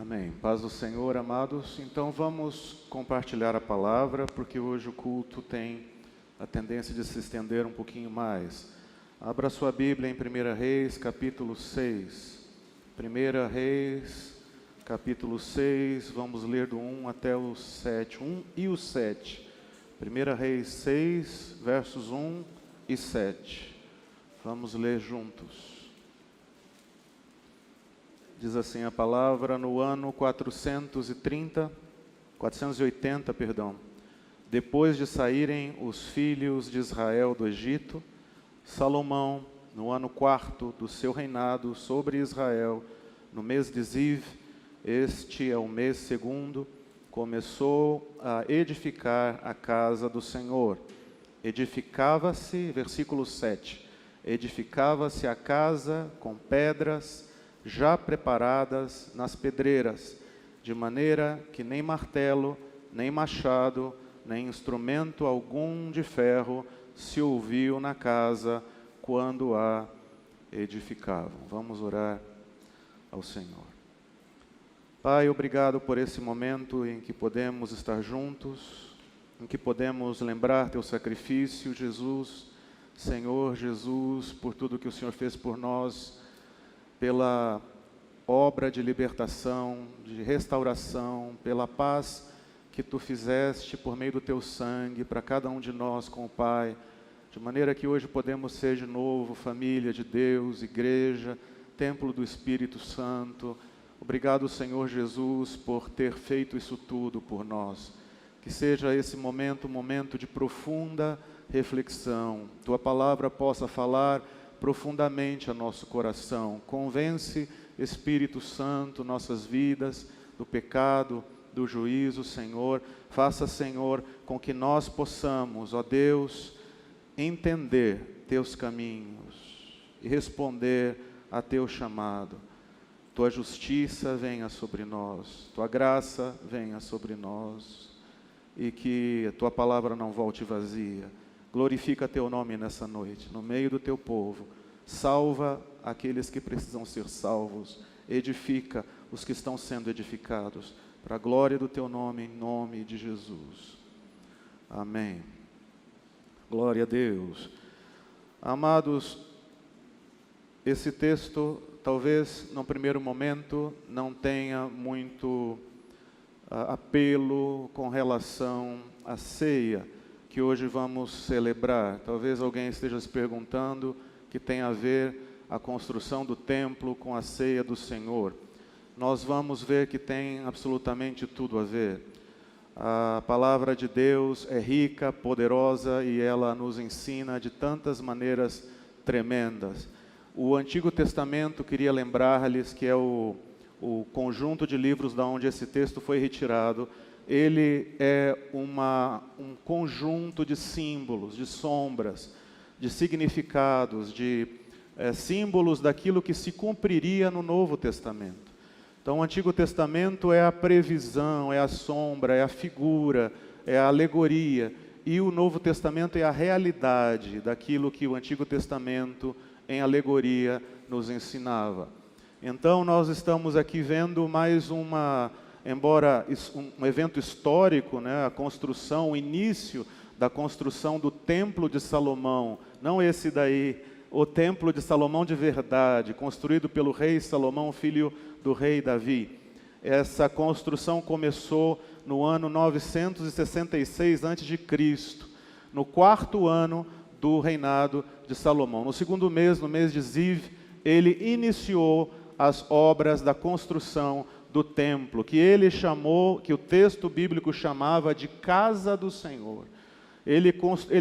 Amém. Paz do Senhor, amados. Então vamos compartilhar a palavra, porque hoje o culto tem a tendência de se estender um pouquinho mais. Abra sua Bíblia em 1 Reis, capítulo 6. 1 Reis, capítulo 6, vamos ler do 1 até o 7. 1 e o 7. 1 Reis 6, versos 1 e 7. Vamos ler juntos. Diz assim a palavra: no ano 480, depois de saírem os filhos de Israel do Egito, Salomão, no ano 4º do seu reinado sobre Israel, no mês de Ziv, este é o mês segundo, começou a edificar a casa do Senhor. Edificava-se, versículo 7, edificava-se a casa com pedras já preparadas nas pedreiras, de maneira que nem martelo, nem machado, nem instrumento algum de ferro se ouviu na casa quando a edificavam. Vamos orar ao Senhor. Pai, obrigado por esse momento em que podemos estar juntos, em que podemos lembrar Teu sacrifício, Jesus, Senhor Jesus, por tudo que o Senhor fez por nós, pela obra de libertação, de restauração, pela paz que Tu fizeste por meio do Teu sangue para cada um de nós com o Pai, de maneira que hoje podemos ser de novo família de Deus, igreja, templo do Espírito Santo. Obrigado, Senhor Jesus, por ter feito isso tudo por nós. Que seja esse momento um momento de profunda reflexão. Tua palavra possa falar profundamente a nosso coração. Convence, Espírito Santo, nossas vidas do pecado, do juízo, Senhor. Faça, Senhor, com que nós possamos, ó Deus, entender Teus caminhos e responder a Teu chamado. Tua justiça venha sobre nós, Tua graça venha sobre nós, e que a Tua palavra não volte vazia. Glorifica Teu nome nessa noite, no meio do Teu povo. Salva aqueles que precisam ser salvos. Edifica os que estão sendo edificados. Para a glória do Teu nome, em nome de Jesus. Amém. Glória a Deus. Amados, esse texto, talvez, num primeiro momento, não tenha muito apelo com relação à ceia que hoje vamos celebrar. Talvez alguém esteja se perguntando que tem a ver a construção do templo com a ceia do Senhor. Nós vamos ver que tem absolutamente tudo a ver. A palavra de Deus é rica, poderosa, e ela nos ensina de tantas maneiras tremendas. O Antigo Testamento, queria lembrar-lhes que é o conjunto de livros da onde esse texto foi retirado. Ele é um conjunto de símbolos, de sombras, de significados, de símbolos daquilo que se cumpriria no Novo Testamento. Então, o Antigo Testamento é a previsão, é a sombra, é a figura, é a alegoria, e o Novo Testamento é a realidade daquilo que o Antigo Testamento, em alegoria, nos ensinava. Então, nós estamos aqui vendo mais embora um evento histórico, né, a construção, o início da construção do Templo de Salomão, não esse daí, o Templo de Salomão de verdade, construído pelo rei Salomão, filho do rei Davi. Essa construção começou no ano 966 a.C., no 4º ano do reinado de Salomão. No segundo mês, no mês de Ziv, ele iniciou as obras da construção do templo, que ele chamou, que o texto bíblico chamava de Casa do Senhor. Ele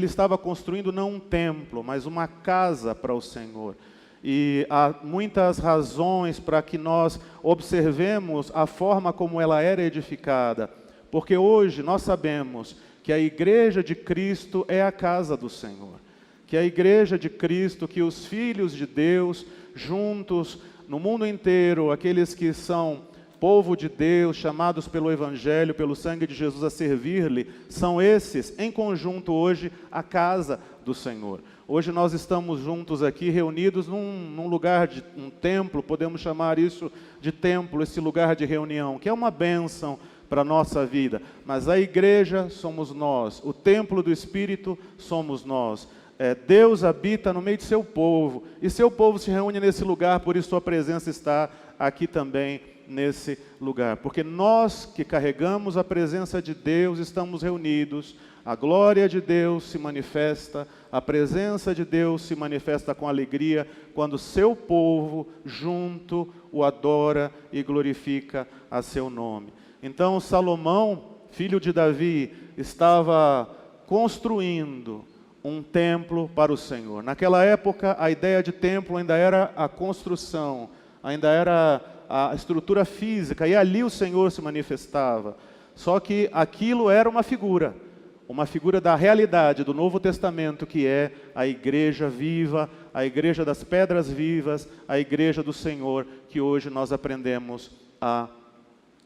estava construindo não um templo, mas uma casa para o Senhor. E há muitas razões para que nós observemos a forma como ela era edificada, porque hoje nós sabemos que a igreja de Cristo é a casa do Senhor, que a igreja de Cristo, que os filhos de Deus, juntos no mundo inteiro, aqueles que são povo de Deus, chamados pelo Evangelho, pelo sangue de Jesus a servir-lhe, são esses, em conjunto hoje, a casa do Senhor. Hoje nós estamos juntos aqui, reunidos num lugar de um templo, podemos chamar isso de templo, esse lugar de reunião, que é uma bênção para a nossa vida. Mas a igreja somos nós, o templo do Espírito somos nós. Deus habita no meio de seu povo, e seu povo se reúne nesse lugar, por isso sua presença está aqui também nesse lugar. Porque nós que carregamos a presença de Deus estamos reunidos, a glória de Deus se manifesta, a presença de Deus se manifesta com alegria, quando seu povo junto o adora e glorifica a seu nome. Então Salomão, filho de Davi, estava construindo um templo para o Senhor. Naquela época, a ideia de templo ainda era a construção, ainda era a estrutura física, e ali o Senhor se manifestava. Só que aquilo era uma figura da realidade do Novo Testamento, que é a igreja viva, a igreja das pedras vivas, a igreja do Senhor, que hoje nós aprendemos a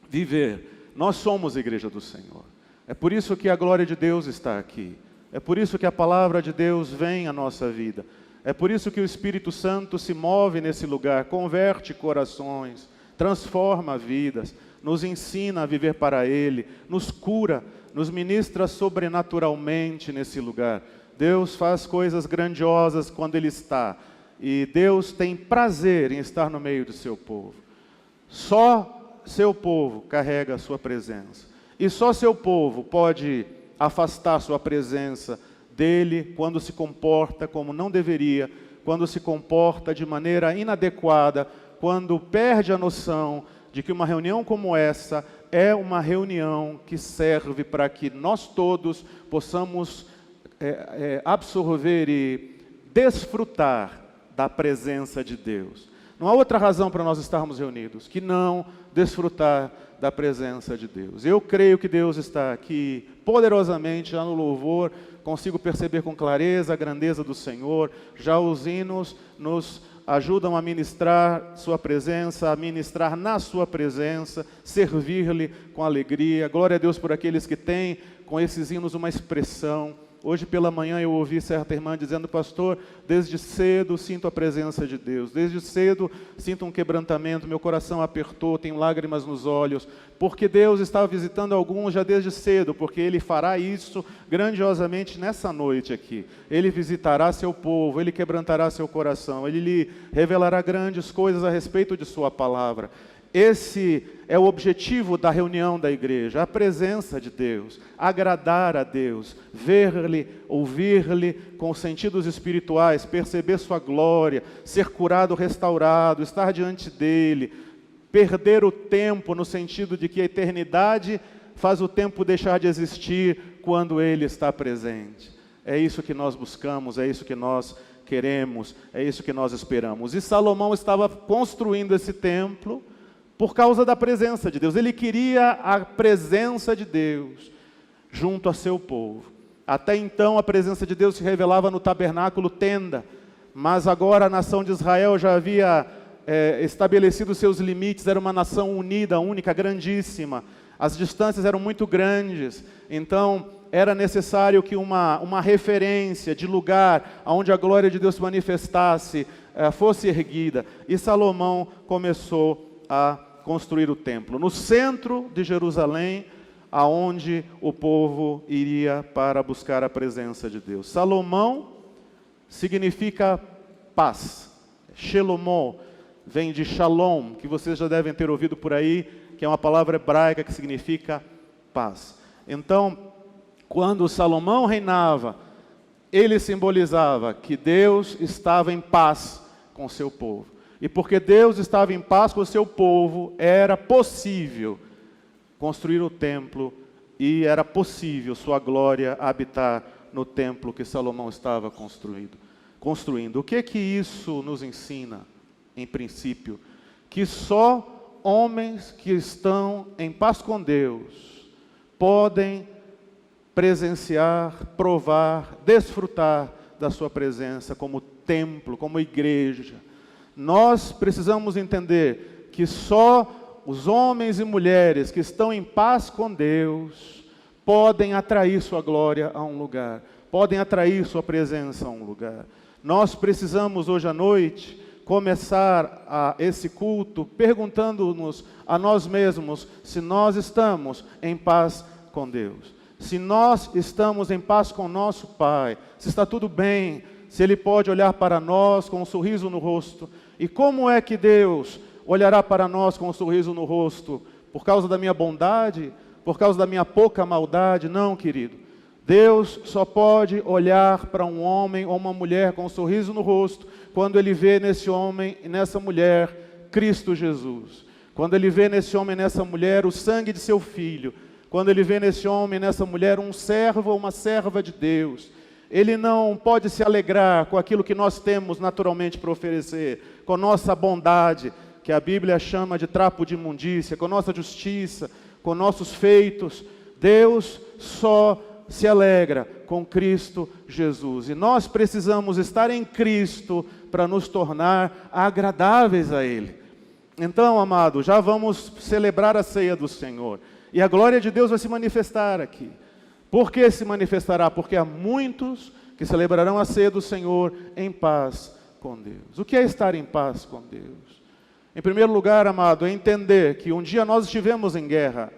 viver. Nós somos a igreja do Senhor. É por isso que a glória de Deus está aqui. É por isso que a palavra de Deus vem à nossa vida. É por isso que o Espírito Santo se move nesse lugar, converte corações, transforma vidas, nos ensina a viver para Ele, nos cura, nos ministra sobrenaturalmente nesse lugar. Deus faz coisas grandiosas quando Ele está. E Deus tem prazer em estar no meio do seu povo. Só seu povo carrega a sua presença. E só seu povo pode afastar sua presença dele quando se comporta como não deveria, quando se comporta de maneira inadequada, quando perde a noção de que uma reunião como essa é uma reunião que serve para que nós todos possamos absorver e desfrutar da presença de Deus. Não há outra razão para nós estarmos reunidos que não desfrutar da presença de Deus. Eu creio que Deus está aqui poderosamente, já no louvor, consigo perceber com clareza a grandeza do Senhor, já os hinos nos ajudam a ministrar sua presença, a ministrar na sua presença, servir-lhe com alegria. Glória a Deus por aqueles que têm com esses hinos uma expressão. Hoje pela manhã eu ouvi certa irmã dizendo: pastor, desde cedo sinto a presença de Deus, desde cedo sinto um quebrantamento, meu coração apertou, tenho lágrimas nos olhos, porque Deus estava visitando alguns já desde cedo, porque Ele fará isso grandiosamente nessa noite aqui. Ele visitará seu povo, Ele quebrantará seu coração, Ele lhe revelará grandes coisas a respeito de sua palavra. Esse é o objetivo da reunião da igreja, a presença de Deus, agradar a Deus, ver-lhe, ouvir-lhe com os sentidos espirituais, perceber sua glória, ser curado, restaurado, estar diante dele, perder o tempo no sentido de que a eternidade faz o tempo deixar de existir quando ele está presente. É isso que nós buscamos, é isso que nós queremos, é isso que nós esperamos. E Salomão estava construindo esse templo por causa da presença de Deus. Ele queria a presença de Deus junto a seu povo. Até então a presença de Deus se revelava no tabernáculo tenda, mas agora a nação de Israel já havia estabelecido seus limites, era uma nação unida, única, grandíssima. As distâncias eram muito grandes, então era necessário que uma referência de lugar onde a glória de Deus se manifestasse fosse erguida. E Salomão começou a construir o templo no centro de Jerusalém, aonde o povo iria para buscar a presença de Deus. Salomão significa paz. Shelomó vem de shalom, que vocês já devem ter ouvido por aí, que é uma palavra hebraica que significa paz. Então, quando Salomão reinava, ele simbolizava que Deus estava em paz com o seu povo. E porque Deus estava em paz com o seu povo, era possível construir o templo e era possível sua glória habitar no templo que Salomão estava construindo. O que isso nos ensina, em princípio? Que só homens que estão em paz com Deus podem presenciar, provar, desfrutar da sua presença como templo, como igreja. Nós precisamos entender que só os homens e mulheres que estão em paz com Deus podem atrair sua glória a um lugar, podem atrair sua presença a um lugar. Nós precisamos hoje à noite começar esse culto perguntando-nos a nós mesmos se nós estamos em paz com Deus, se nós estamos em paz com nosso Pai, se está tudo bem, se Ele pode olhar para nós com um sorriso no rosto. E como é que Deus olhará para nós com um sorriso no rosto? Por causa da minha bondade? Por causa da minha pouca maldade? Não, querido. Deus só pode olhar para um homem ou uma mulher com um sorriso no rosto quando Ele vê nesse homem e nessa mulher Cristo Jesus. Quando Ele vê nesse homem e nessa mulher o sangue de seu Filho. Quando Ele vê nesse homem e nessa mulher um servo ou uma serva de Deus. Ele não pode se alegrar com aquilo que nós temos naturalmente para oferecer, com nossa bondade, que a Bíblia chama de trapo de imundícia, com nossa justiça, com nossos feitos. Deus só se alegra com Cristo Jesus. E nós precisamos estar em Cristo para nos tornar agradáveis a Ele. Então, amado, já vamos celebrar a ceia do Senhor. E a glória de Deus vai se manifestar aqui. Por que se manifestará? Porque há muitos que celebrarão a ceia do Senhor em paz com Deus. O que é estar em paz com Deus? Em primeiro lugar, amado, é entender que um dia nós estivemos em guerra.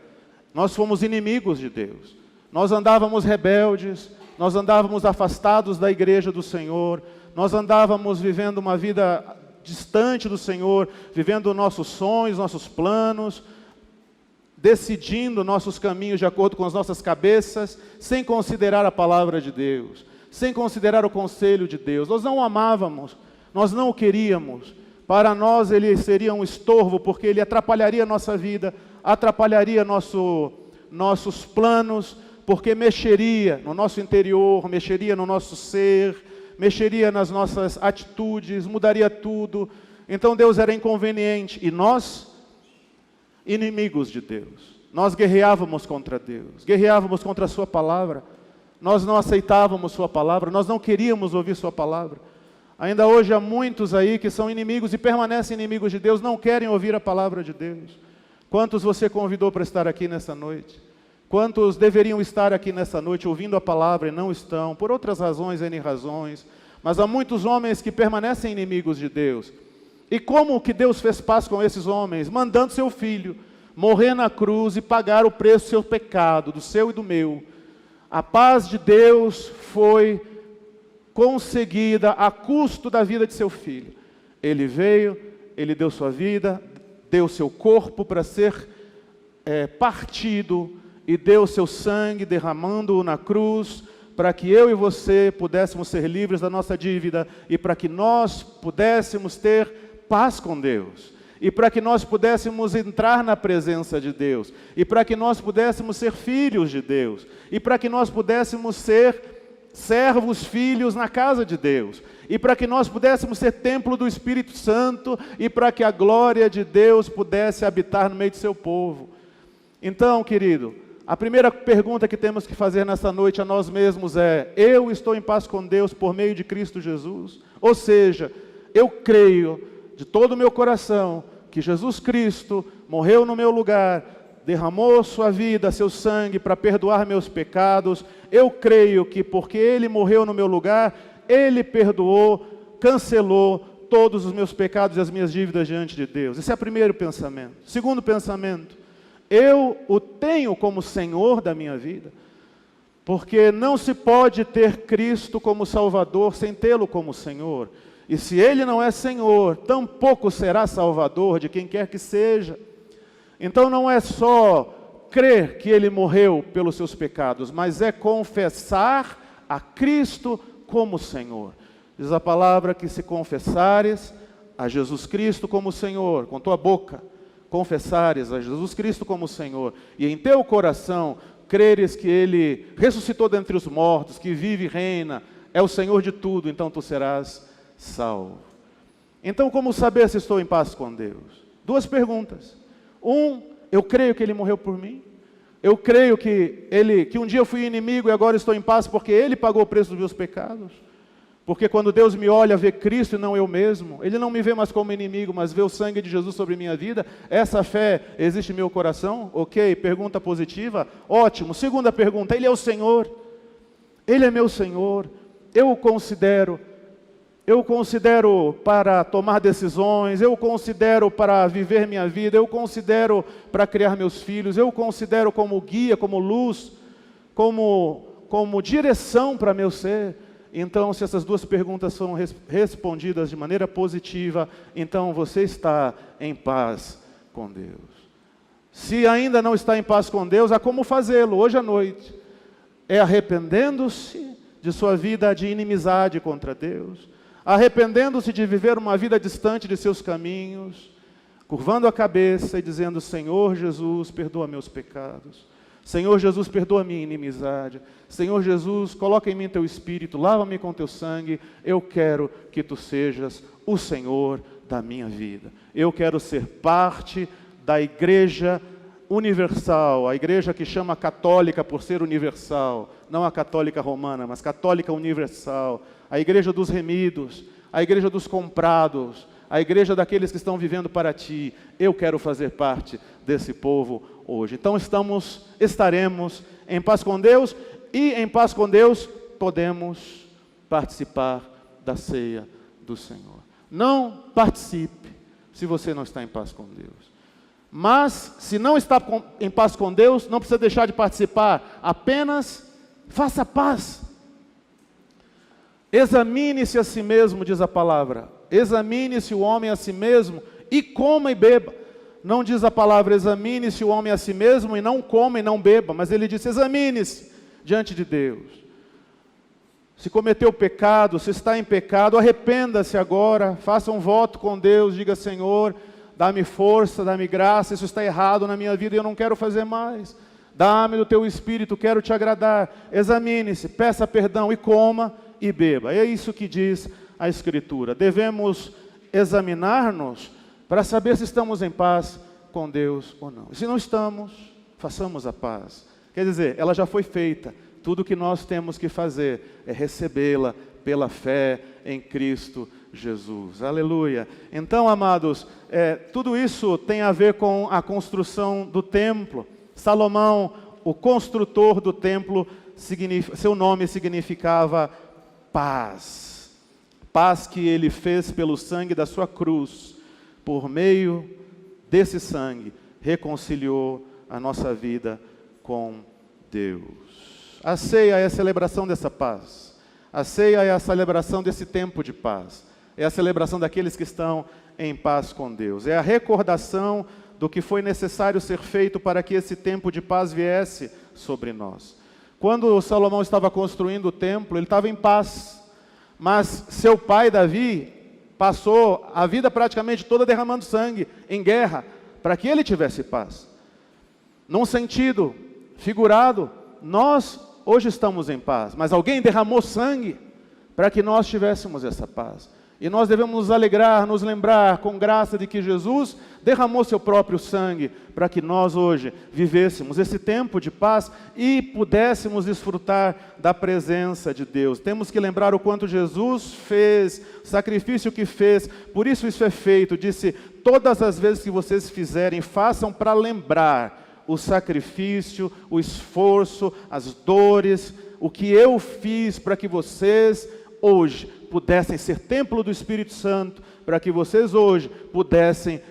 Nós fomos inimigos de Deus. Nós andávamos rebeldes, nós andávamos afastados da igreja do Senhor, nós andávamos vivendo uma vida distante do Senhor, vivendo nossos sonhos, nossos planos, decidindo nossos caminhos de acordo com as nossas cabeças, sem considerar a palavra de Deus, sem considerar o conselho de Deus. Nós não o amávamos, nós não o queríamos. Para nós ele seria um estorvo, porque ele atrapalharia a nossa vida, atrapalharia nossos planos, porque mexeria no nosso interior, mexeria no nosso ser, mexeria nas nossas atitudes, mudaria tudo. Então Deus era inconveniente e nós, inimigos de Deus. Nós guerreávamos contra Deus, guerreávamos contra a sua palavra, nós não aceitávamos sua palavra, nós não queríamos ouvir sua palavra. Ainda hoje há muitos aí que são inimigos e permanecem inimigos de Deus, não querem ouvir a palavra de Deus. Quantos você convidou para estar aqui nessa noite? Quantos deveriam estar aqui nessa noite ouvindo a palavra e não estão, por outras razões, N razões, mas há muitos homens que permanecem inimigos de Deus. E como que Deus fez paz com esses homens? Mandando seu Filho morrer na cruz e pagar o preço do seu pecado, do seu e do meu. A paz de Deus foi conseguida a custo da vida de seu Filho. Ele veio, Ele deu sua vida, deu seu corpo para ser partido e deu seu sangue derramando-o na cruz, para que eu e você pudéssemos ser livres da nossa dívida e para que nós pudéssemos ter paz com Deus, e para que nós pudéssemos entrar na presença de Deus, e para que nós pudéssemos ser filhos de Deus, e para que nós pudéssemos ser servos, filhos na casa de Deus, e para que nós pudéssemos ser templo do Espírito Santo, e para que a glória de Deus pudesse habitar no meio do seu povo. Então, querido, a primeira pergunta que temos que fazer nessa noite a nós mesmos é: eu estou em paz com Deus por meio de Cristo Jesus? Ou seja, eu creio de todo o meu coração que Jesus Cristo morreu no meu lugar, derramou sua vida, seu sangue para perdoar meus pecados. Eu creio que porque Ele morreu no meu lugar, Ele perdoou, cancelou todos os meus pecados e as minhas dívidas diante de Deus. Esse é o primeiro pensamento. Segundo pensamento, eu o tenho como Senhor da minha vida, porque não se pode ter Cristo como Salvador sem tê-lo como Senhor. E se Ele não é Senhor, tampouco será Salvador de quem quer que seja. Então não é só crer que Ele morreu pelos seus pecados, mas é confessar a Cristo como Senhor. Diz a palavra que se confessares a Jesus Cristo como Senhor, com tua boca, confessares a Jesus Cristo como Senhor, e em teu coração creres que Ele ressuscitou dentre os mortos, que vive e reina, é o Senhor de tudo, então tu serás salvo. Então, como saber se estou em paz com Deus? Duas perguntas. Eu creio que Ele morreu por mim. Eu creio que um dia eu fui inimigo e agora estou em paz porque Ele pagou o preço dos meus pecados. Porque quando Deus me olha, vê Cristo e não eu mesmo. Ele não me vê mais como inimigo, mas vê o sangue de Jesus sobre minha vida. Essa fé existe em meu coração? Ok, pergunta positiva. Ótimo. Segunda pergunta, Ele é o Senhor. Ele é meu Senhor. Eu o considero para tomar decisões, eu o considero para viver minha vida, eu o considero para criar meus filhos, eu o considero como guia, como luz, como direção para meu ser. Então, se essas duas perguntas são respondidas de maneira positiva, então você está em paz com Deus. Se ainda não está em paz com Deus, há como fazê-lo hoje à noite. É arrependendo-se de sua vida de inimizade contra Deus, arrependendo-se de viver uma vida distante de seus caminhos, curvando a cabeça e dizendo: Senhor Jesus, perdoa meus pecados. Senhor Jesus, perdoa minha inimizade. Senhor Jesus, coloca em mim teu Espírito, lava-me com teu sangue. Eu quero que tu sejas o Senhor da minha vida. Eu quero ser parte da igreja universal, a igreja que chama católica por ser universal, não a católica romana, mas católica universal, a igreja dos remidos, a igreja dos comprados, a igreja daqueles que estão vivendo para ti. Eu quero fazer parte desse povo hoje. Então estaremos em paz com Deus, e em paz com Deus podemos participar da ceia do Senhor. Não participe se você não está em paz com Deus. Mas, se não está em paz com Deus, não precisa deixar de participar, apenas faça paz. Examine-se a si mesmo, diz a palavra. Examine-se o homem a si mesmo e coma e beba. Não diz a palavra examine-se o homem a si mesmo e não coma e não beba, mas ele diz examine-se diante de Deus. Se cometeu pecado, se está em pecado, arrependa-se agora, faça um voto com Deus, diga: Senhor, dá-me força, dá-me graça, isso está errado na minha vida e eu não quero fazer mais. Dá-me do teu Espírito, quero te agradar. Examine-se, peça perdão e coma e beba. É isso que diz a Escritura. Devemos examinar-nos para saber se estamos em paz com Deus ou não. E se não estamos, façamos a paz. Quer dizer, ela já foi feita. Tudo que nós temos que fazer é recebê-la pela fé em Cristo Jesus. Aleluia. Então, amados, tudo isso tem a ver com a construção do templo. Salomão, o construtor do templo, seu nome significava paz. Paz que ele fez pelo sangue da sua cruz. Por meio desse sangue, reconciliou a nossa vida com Deus. A ceia é a celebração dessa paz. A ceia é a celebração desse tempo de paz. É a celebração daqueles que estão em paz com Deus. É a recordação do que foi necessário ser feito para que esse tempo de paz viesse sobre nós. Quando Salomão estava construindo o templo, ele estava em paz. Mas seu pai, Davi, passou a vida praticamente toda derramando sangue em guerra, para que ele tivesse paz. Num sentido figurado, nós hoje estamos em paz, mas alguém derramou sangue para que nós tivéssemos essa paz. E nós devemos nos alegrar, nos lembrar com graça de que Jesus derramou seu próprio sangue para que nós hoje vivêssemos esse tempo de paz e pudéssemos desfrutar da presença de Deus. Temos que lembrar o quanto Jesus fez, o sacrifício que fez, por isso é feito. Disse: todas as vezes que vocês fizerem, façam para lembrar o sacrifício, o esforço, as dores, o que eu fiz para que vocês hoje pudessem ser templo do Espírito Santo, para que vocês hoje pudessem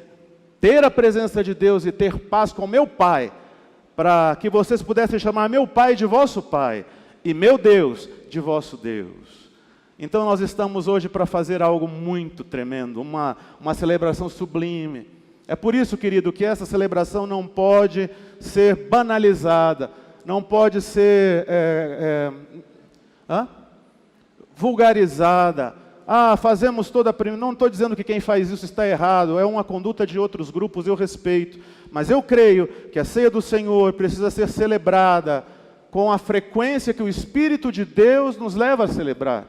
ter a presença de Deus e ter paz com meu Pai, para que vocês pudessem chamar meu Pai de vosso Pai e meu Deus de vosso Deus. Então nós estamos hoje para fazer algo muito tremendo, uma celebração sublime. É por isso, querido, que essa celebração não pode ser banalizada, não pode ser vulgarizada. Fazemos toda a... Não estou dizendo que quem faz isso está errado, é uma conduta de outros grupos, eu respeito. Mas eu creio que a ceia do Senhor precisa ser celebrada com a frequência que o Espírito de Deus nos leva a celebrar.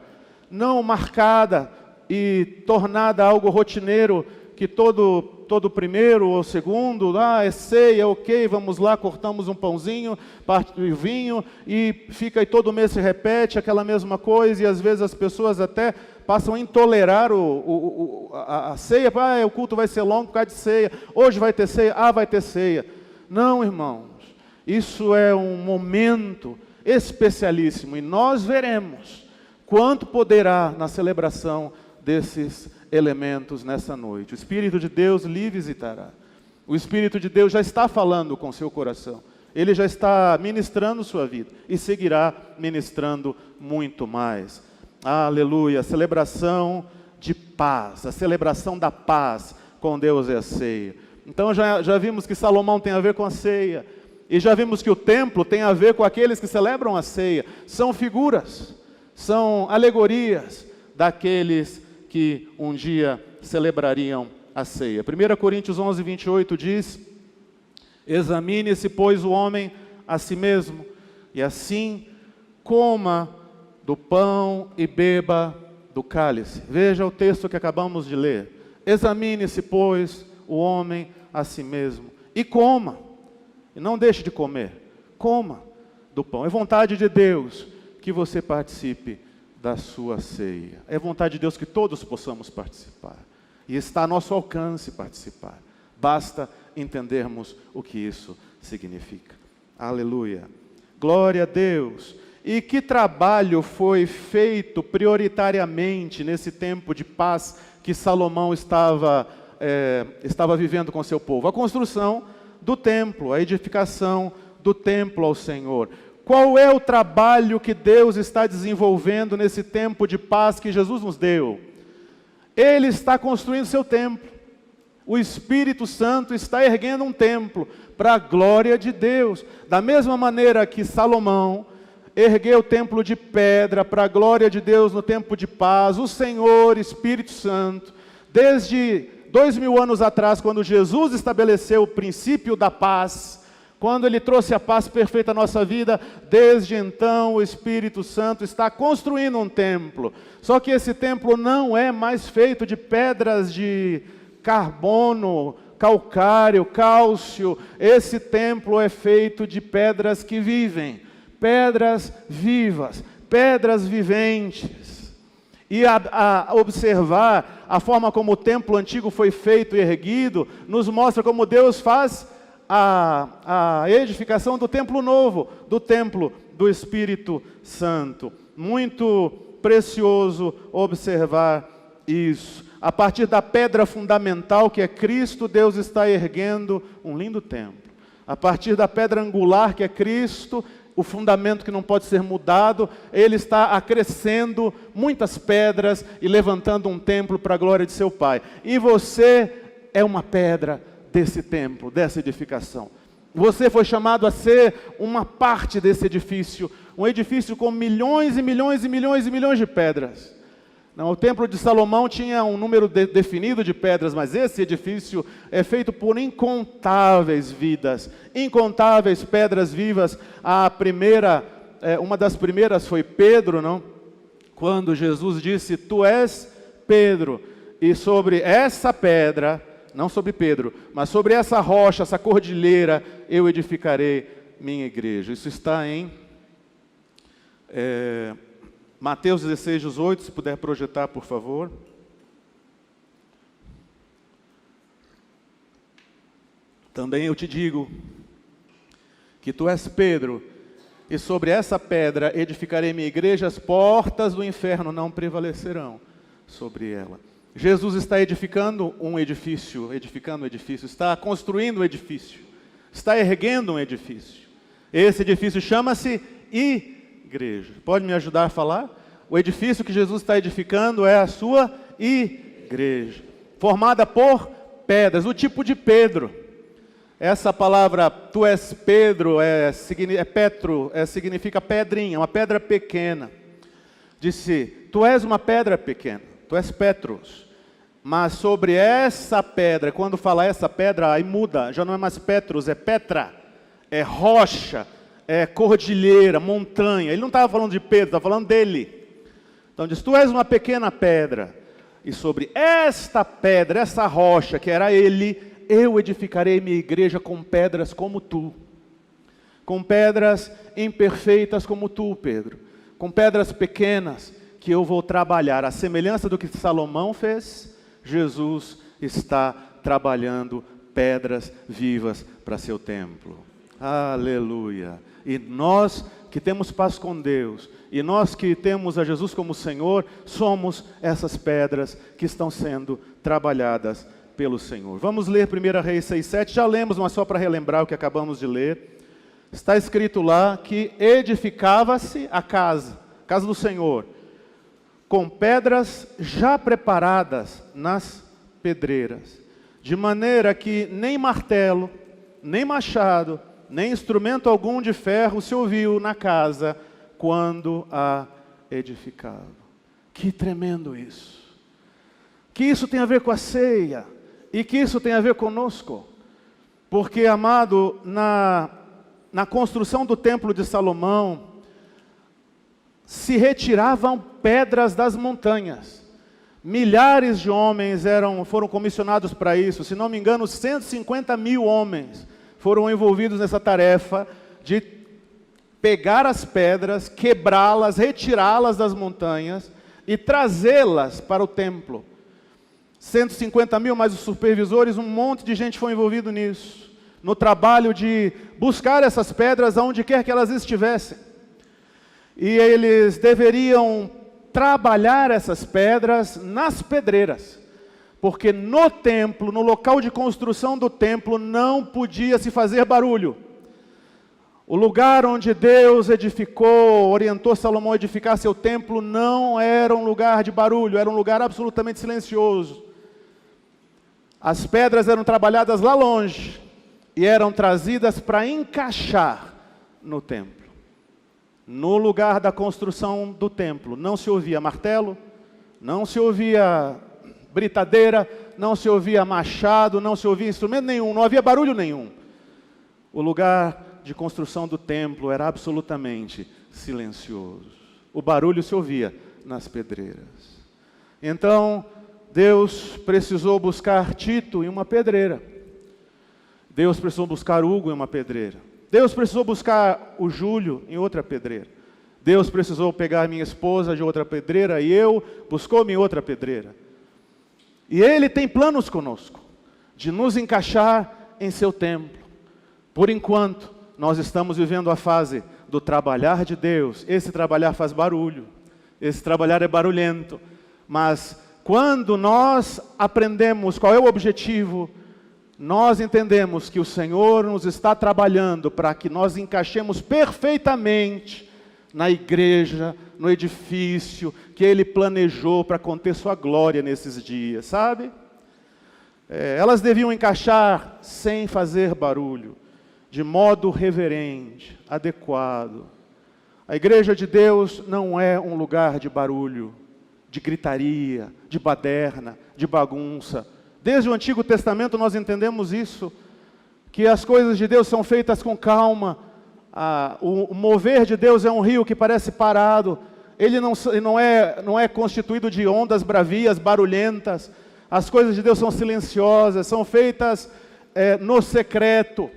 Não marcada e tornada algo rotineiro, que todo todo primeiro ou segundo, é ceia, ok, vamos lá, cortamos um pãozinho, parte do vinho, e fica aí todo mês se repete aquela mesma coisa, e às vezes as pessoas até passam a intolerar a ceia, o culto vai ser longo por causa de ceia, hoje vai ter ceia, vai ter ceia. Não, irmãos, isso é um momento especialíssimo, e nós veremos quanto poderá na celebração desses elementos nessa noite. O Espírito de Deus lhe visitará. O Espírito de Deus já está falando com seu coração. Ele já está ministrando sua vida e seguirá ministrando muito mais. Aleluia! A celebração de paz, a celebração da paz com Deus é a ceia. Então já vimos que Salomão tem a ver com a ceia. E já vimos que o templo tem a ver com aqueles que celebram a ceia. São figuras, são alegorias daqueles que um dia celebrariam a ceia. 1 Coríntios 11, 28 diz: examine-se, pois, o homem a si mesmo, e assim coma do pão e beba do cálice. Veja o texto que acabamos de ler. Examine-se, pois, o homem a si mesmo, e coma, e não deixe de comer, coma do pão. É vontade de Deus que você participe da sua ceia. É vontade de Deus que todos possamos participar. E está a nosso alcance participar. Basta entendermos o que isso significa. Aleluia. Glória a Deus. E que trabalho foi feito prioritariamente nesse tempo de paz que Salomão estava vivendo com seu povo? A construção do templo, a edificação do templo ao Senhor. Qual é o trabalho que Deus está desenvolvendo nesse tempo de paz que Jesus nos deu? Ele está construindo seu templo. O Espírito Santo está erguendo um templo para a glória de Deus. Da mesma maneira que Salomão ergueu o templo de pedra para a glória de Deus no tempo de paz, o Senhor, Espírito Santo, desde 2000 anos atrás, quando Jesus estabeleceu o princípio da paz, quando Ele trouxe a paz perfeita à nossa vida, desde então o Espírito Santo está construindo um templo. Só que esse templo não é mais feito de pedras de carbono, calcário, cálcio. Esse templo é feito de pedras que vivem, pedras vivas, pedras viventes. E a observar a forma como o templo antigo foi feito e erguido, nos mostra como Deus faz a edificação do templo novo, do templo do Espírito Santo. Muito precioso observar isso. A partir da pedra fundamental que é Cristo, Deus está erguendo um lindo templo. A partir da pedra angular que é Cristo, o fundamento que não pode ser mudado, Ele está acrescendo muitas pedras e levantando um templo para a glória de seu Pai. E você é uma pedra desse templo, dessa edificação. Você foi chamado a ser uma parte desse edifício, um edifício com milhões e milhões e milhões e milhões de pedras. Não, o templo de Salomão tinha um número definido de pedras, mas esse edifício é feito por incontáveis vidas, incontáveis pedras vivas. Uma das primeiras foi Pedro, não? Quando Jesus disse: tu és Pedro, e sobre essa pedra, não sobre Pedro, mas sobre essa rocha, essa cordilheira, eu edificarei minha igreja. Isso está em Mateus 16, 18, se puder projetar, por favor. Também eu te digo que tu és Pedro, e sobre essa pedra edificarei minha igreja, as portas do inferno não prevalecerão sobre ela. Jesus está edificando um edifício, está construindo um edifício, está erguendo um edifício. Esse edifício chama-se igreja. Pode me ajudar a falar? O edifício que Jesus está edificando é a sua igreja, formada por pedras, o tipo de Pedro. Essa palavra, tu és Pedro, significa pedrinha, uma pedra pequena. Disse, tu és uma pedra pequena, tu és Petros. Mas sobre essa pedra, quando fala essa pedra, aí muda, já não é mais Petros, é Petra, é rocha, é cordilheira, montanha. Ele não estava falando de Pedro, estava falando dele. Então diz, tu és uma pequena pedra. E sobre esta pedra, essa rocha que era ele, eu edificarei minha igreja com pedras como tu. Com pedras imperfeitas como tu, Pedro. Com pedras pequenas que eu vou trabalhar. A semelhança do que Salomão fez, Jesus está trabalhando pedras vivas para seu templo. Aleluia! E nós que temos paz com Deus, e nós que temos a Jesus como Senhor, somos essas pedras que estão sendo trabalhadas pelo Senhor. Vamos ler 1 Reis 6:7, já lemos, mas só para relembrar o que acabamos de ler. Está escrito lá que edificava-se a casa do Senhor, com pedras já preparadas nas pedreiras, de maneira que nem martelo, nem machado, nem instrumento algum de ferro se ouviu na casa quando a edificava. Que tremendo isso! Que isso tem a ver com a ceia, e que isso tem a ver conosco. Porque, amado, na construção do templo de Salomão, se retiravam pedras das montanhas. Milhares de homens foram comissionados para isso. Se não me engano, 150 mil homens foram envolvidos nessa tarefa de pegar as pedras, quebrá-las, retirá-las das montanhas e trazê-las para o templo. 150 mil, mais os supervisores, um monte de gente foi envolvido nisso, no trabalho de buscar essas pedras aonde quer que elas estivessem. E eles deveriam trabalhar essas pedras nas pedreiras, porque no templo, no local de construção do templo, não podia se fazer barulho. O lugar onde Deus orientou Salomão a edificar seu templo, não era um lugar de barulho, era um lugar absolutamente silencioso. As pedras eram trabalhadas lá longe e eram trazidas para encaixar no templo. No lugar da construção do templo, não se ouvia martelo, não se ouvia britadeira, não se ouvia machado, não se ouvia instrumento nenhum, não havia barulho nenhum. O lugar de construção do templo era absolutamente silencioso. O barulho se ouvia nas pedreiras. Então, Deus precisou buscar Tito em uma pedreira. Deus precisou buscar Hugo em uma pedreira. Deus precisou buscar o Júlio em outra pedreira. Deus precisou pegar minha esposa de outra pedreira e buscou-me em outra pedreira. E Ele tem planos conosco, de nos encaixar em seu templo. Por enquanto, nós estamos vivendo a fase do trabalhar de Deus. Esse trabalhar faz barulho, esse trabalhar é barulhento, mas quando nós aprendemos qual é o objetivo, nós entendemos que o Senhor nos está trabalhando para que nós encaixemos perfeitamente na igreja, no edifício que Ele planejou para conter sua glória nesses dias, sabe? Elas deviam encaixar sem fazer barulho, de modo reverente, adequado. A igreja de Deus não é um lugar de barulho, de gritaria, de baderna, de bagunça. Desde o Antigo Testamento nós entendemos isso, que as coisas de Deus são feitas com calma. O mover de Deus é um rio que parece parado. Ele não é constituído de ondas bravias, barulhentas. As coisas de Deus são silenciosas, são feitas no secreto.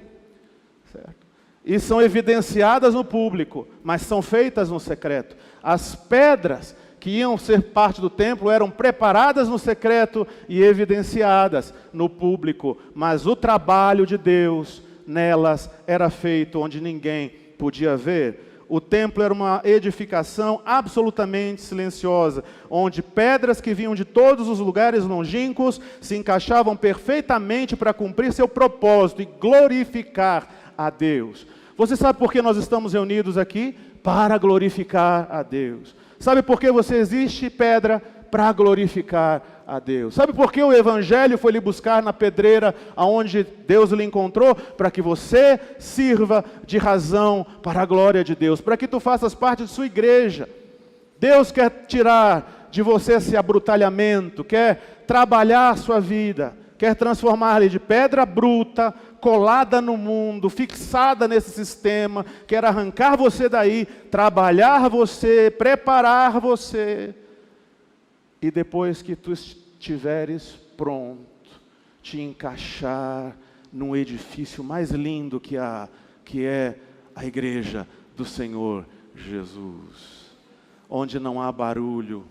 Certo? E são evidenciadas no público, mas são feitas no secreto. As pedras que iam ser parte do templo eram preparadas no secreto e evidenciadas no público, mas o trabalho de Deus nelas era feito onde ninguém podia ver. O templo era uma edificação absolutamente silenciosa, onde pedras que vinham de todos os lugares longínquos se encaixavam perfeitamente para cumprir seu propósito e glorificar a Deus. Você sabe por que nós estamos reunidos aqui? Para glorificar a Deus. Sabe por que você existe, pedra? Para glorificar a Deus. Sabe por que o Evangelho foi lhe buscar na pedreira, aonde Deus lhe encontrou? Para que você sirva de razão para a glória de Deus, para que tu faças parte de sua igreja. Deus quer tirar de você esse abrutalhamento, quer trabalhar a sua vida, quer transformar-lhe de pedra bruta, colada no mundo, fixada nesse sistema, quer arrancar você daí, trabalhar você, preparar você e depois que tu estiveres pronto, te encaixar num edifício mais lindo que é a igreja do Senhor Jesus, onde não há barulho,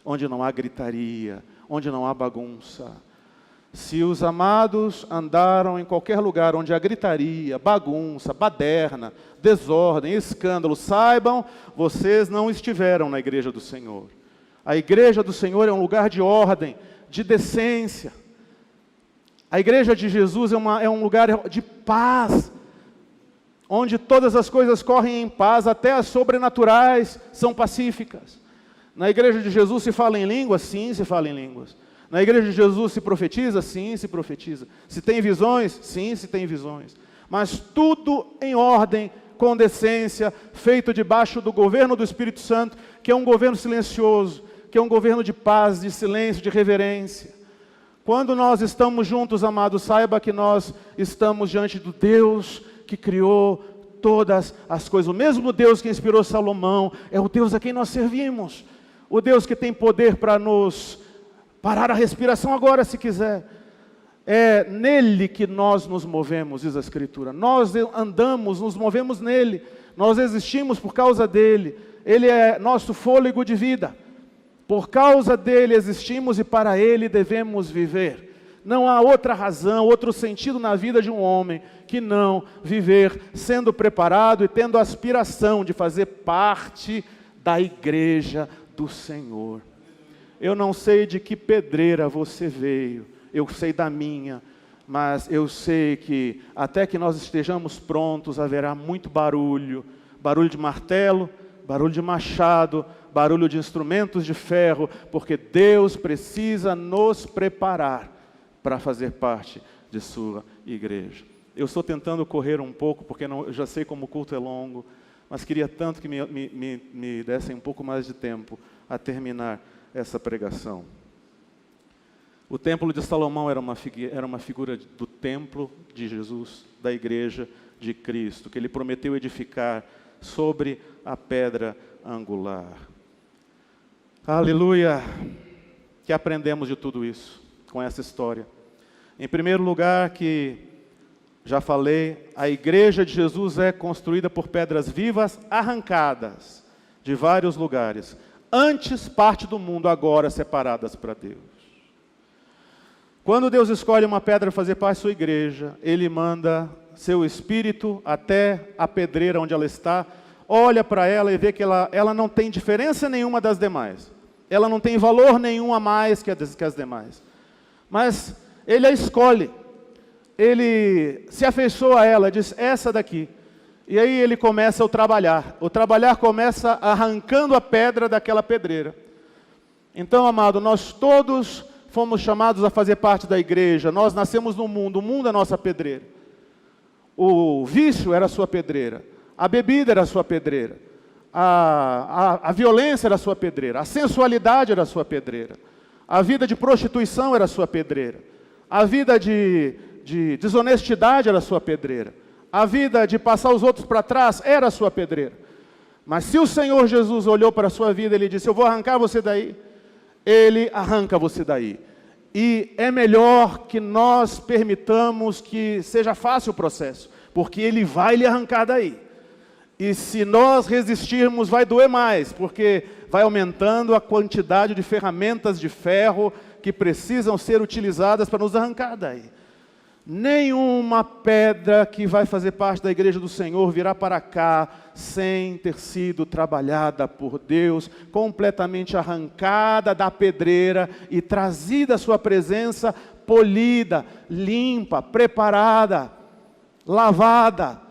onde não há gritaria, onde não há bagunça. Se os amados andaram em qualquer lugar onde há gritaria, bagunça, baderna, desordem, escândalo, saibam, vocês não estiveram na igreja do Senhor. A igreja do Senhor é um lugar de ordem, de decência. A igreja de Jesus é um lugar de paz, onde todas as coisas correm em paz, até as sobrenaturais são pacíficas. Na igreja de Jesus se fala em línguas? Sim, se fala em línguas. Na igreja de Jesus se profetiza? Sim, se profetiza. Se tem visões? Sim, se tem visões. Mas tudo em ordem, com decência, feito debaixo do governo do Espírito Santo, que é um governo silencioso, que é um governo de paz, de silêncio, de reverência. Quando nós estamos juntos, amados, saiba que nós estamos diante do Deus que criou todas as coisas. O mesmo Deus que inspirou Salomão é o Deus a quem nós servimos. O Deus que tem poder para nos parar a respiração agora, se quiser. É nele que nós nos movemos, diz a Escritura. Nós andamos, nos movemos nele. Nós existimos por causa dele. Ele é nosso fôlego de vida. Por causa dele existimos e para ele devemos viver. Não há outra razão, outro sentido na vida de um homem que não viver sendo preparado e tendo a aspiração de fazer parte da igreja do Senhor. Eu não sei de que pedreira você veio, eu sei da minha, mas eu sei que até que nós estejamos prontos haverá muito barulho, barulho de martelo, barulho de machado, barulho de instrumentos de ferro, porque Deus precisa nos preparar para fazer parte de sua igreja. Eu estou tentando correr um pouco, porque eu já sei como o culto é longo, mas queria tanto que me dessem um pouco mais de tempo a terminar essa pregação. O templo de Salomão era uma figura do templo de Jesus, da igreja de Cristo, que ele prometeu edificar sobre a pedra angular. Aleluia! Que aprendemos de tudo isso, com essa história. Em primeiro lugar, que já falei, a igreja de Jesus é construída por pedras vivas arrancadas de vários lugares. Antes parte do mundo, agora separadas para Deus. Quando Deus escolhe uma pedra para fazer parte da sua igreja, Ele manda seu Espírito até a pedreira onde ela está, olha para ela e vê que ela não tem diferença nenhuma das demais. Ela não tem valor nenhum a mais que as demais. Mas Ele a escolhe. Ele se afeiçoa a ela, diz, essa daqui. E aí ele começa o trabalhar. O trabalhar começa arrancando a pedra daquela pedreira. Então, amado, nós todos fomos chamados a fazer parte da igreja. Nós nascemos no mundo, o mundo é a nossa pedreira. O vício era a sua pedreira. A bebida era a sua pedreira. A violência era a sua pedreira. A sensualidade era a sua pedreira. A vida de prostituição era a sua pedreira. A vida de desonestidade era a sua pedreira. A vida de passar os outros para trás era a sua pedreira. Mas se o Senhor Jesus olhou para a sua vida, Ele disse, eu vou arrancar você daí. Ele arranca você daí. E é melhor que nós permitamos que seja fácil o processo, porque Ele vai lhe arrancar daí. E se nós resistirmos, vai doer mais, porque vai aumentando a quantidade de ferramentas de ferro que precisam ser utilizadas para nos arrancar daí. Nenhuma pedra que vai fazer parte da igreja do Senhor virá para cá sem ter sido trabalhada por Deus, completamente arrancada da pedreira e trazida à sua presença, polida, limpa, preparada, lavada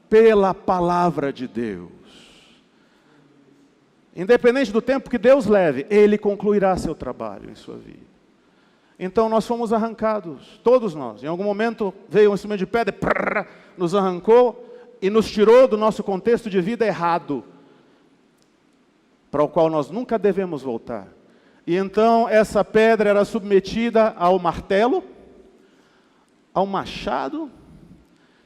pela palavra de Deus. Independente do tempo que Deus leve, Ele concluirá seu trabalho em sua vida. Então nós fomos arrancados, todos nós. Em algum momento veio um instrumento de pedra, nos arrancou e nos tirou do nosso contexto de vida errado, para o qual nós nunca devemos voltar. E então essa pedra era submetida ao martelo, ao machado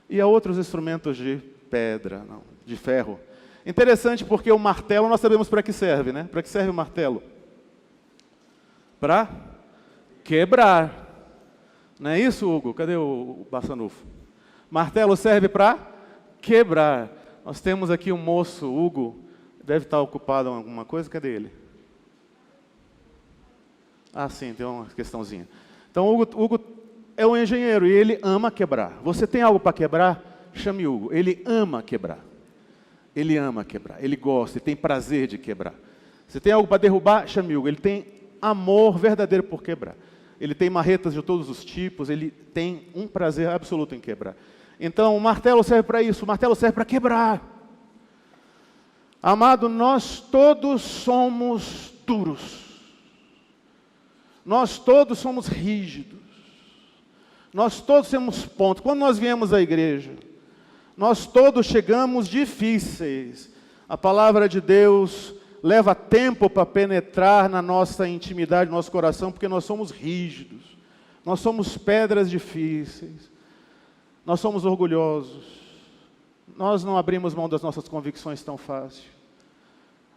e a outros instrumentos de pedra, não, de ferro. Interessante porque o martelo, nós sabemos para que serve, né? Para que serve o martelo? Para quebrar. Não é isso, Hugo? Cadê o Bassanufo? Martelo serve para quebrar. Nós temos aqui um moço, Hugo, deve estar ocupado em alguma coisa. Cadê ele? Ah, sim, tem uma questãozinha. Então, Hugo é um engenheiro e ele ama quebrar. Você tem algo para quebrar? Chame Hugo. Ele ama quebrar. Ele ama quebrar. Ele gosta, ele tem prazer de quebrar. Você tem algo para derrubar? Chame Hugo. Ele tem amor verdadeiro por quebrar. Ele tem marretas de todos os tipos, ele tem um prazer absoluto em quebrar. Então, o martelo serve para isso, o martelo serve para quebrar. Amado, nós todos somos duros. Nós todos somos rígidos. Nós todos temos pontos. Quando nós viemos à igreja, nós todos chegamos difíceis. A palavra de Deus leva tempo para penetrar na nossa intimidade, no nosso coração, porque nós somos rígidos. Nós somos pedras difíceis. Nós somos orgulhosos. Nós não abrimos mão das nossas convicções tão fácil.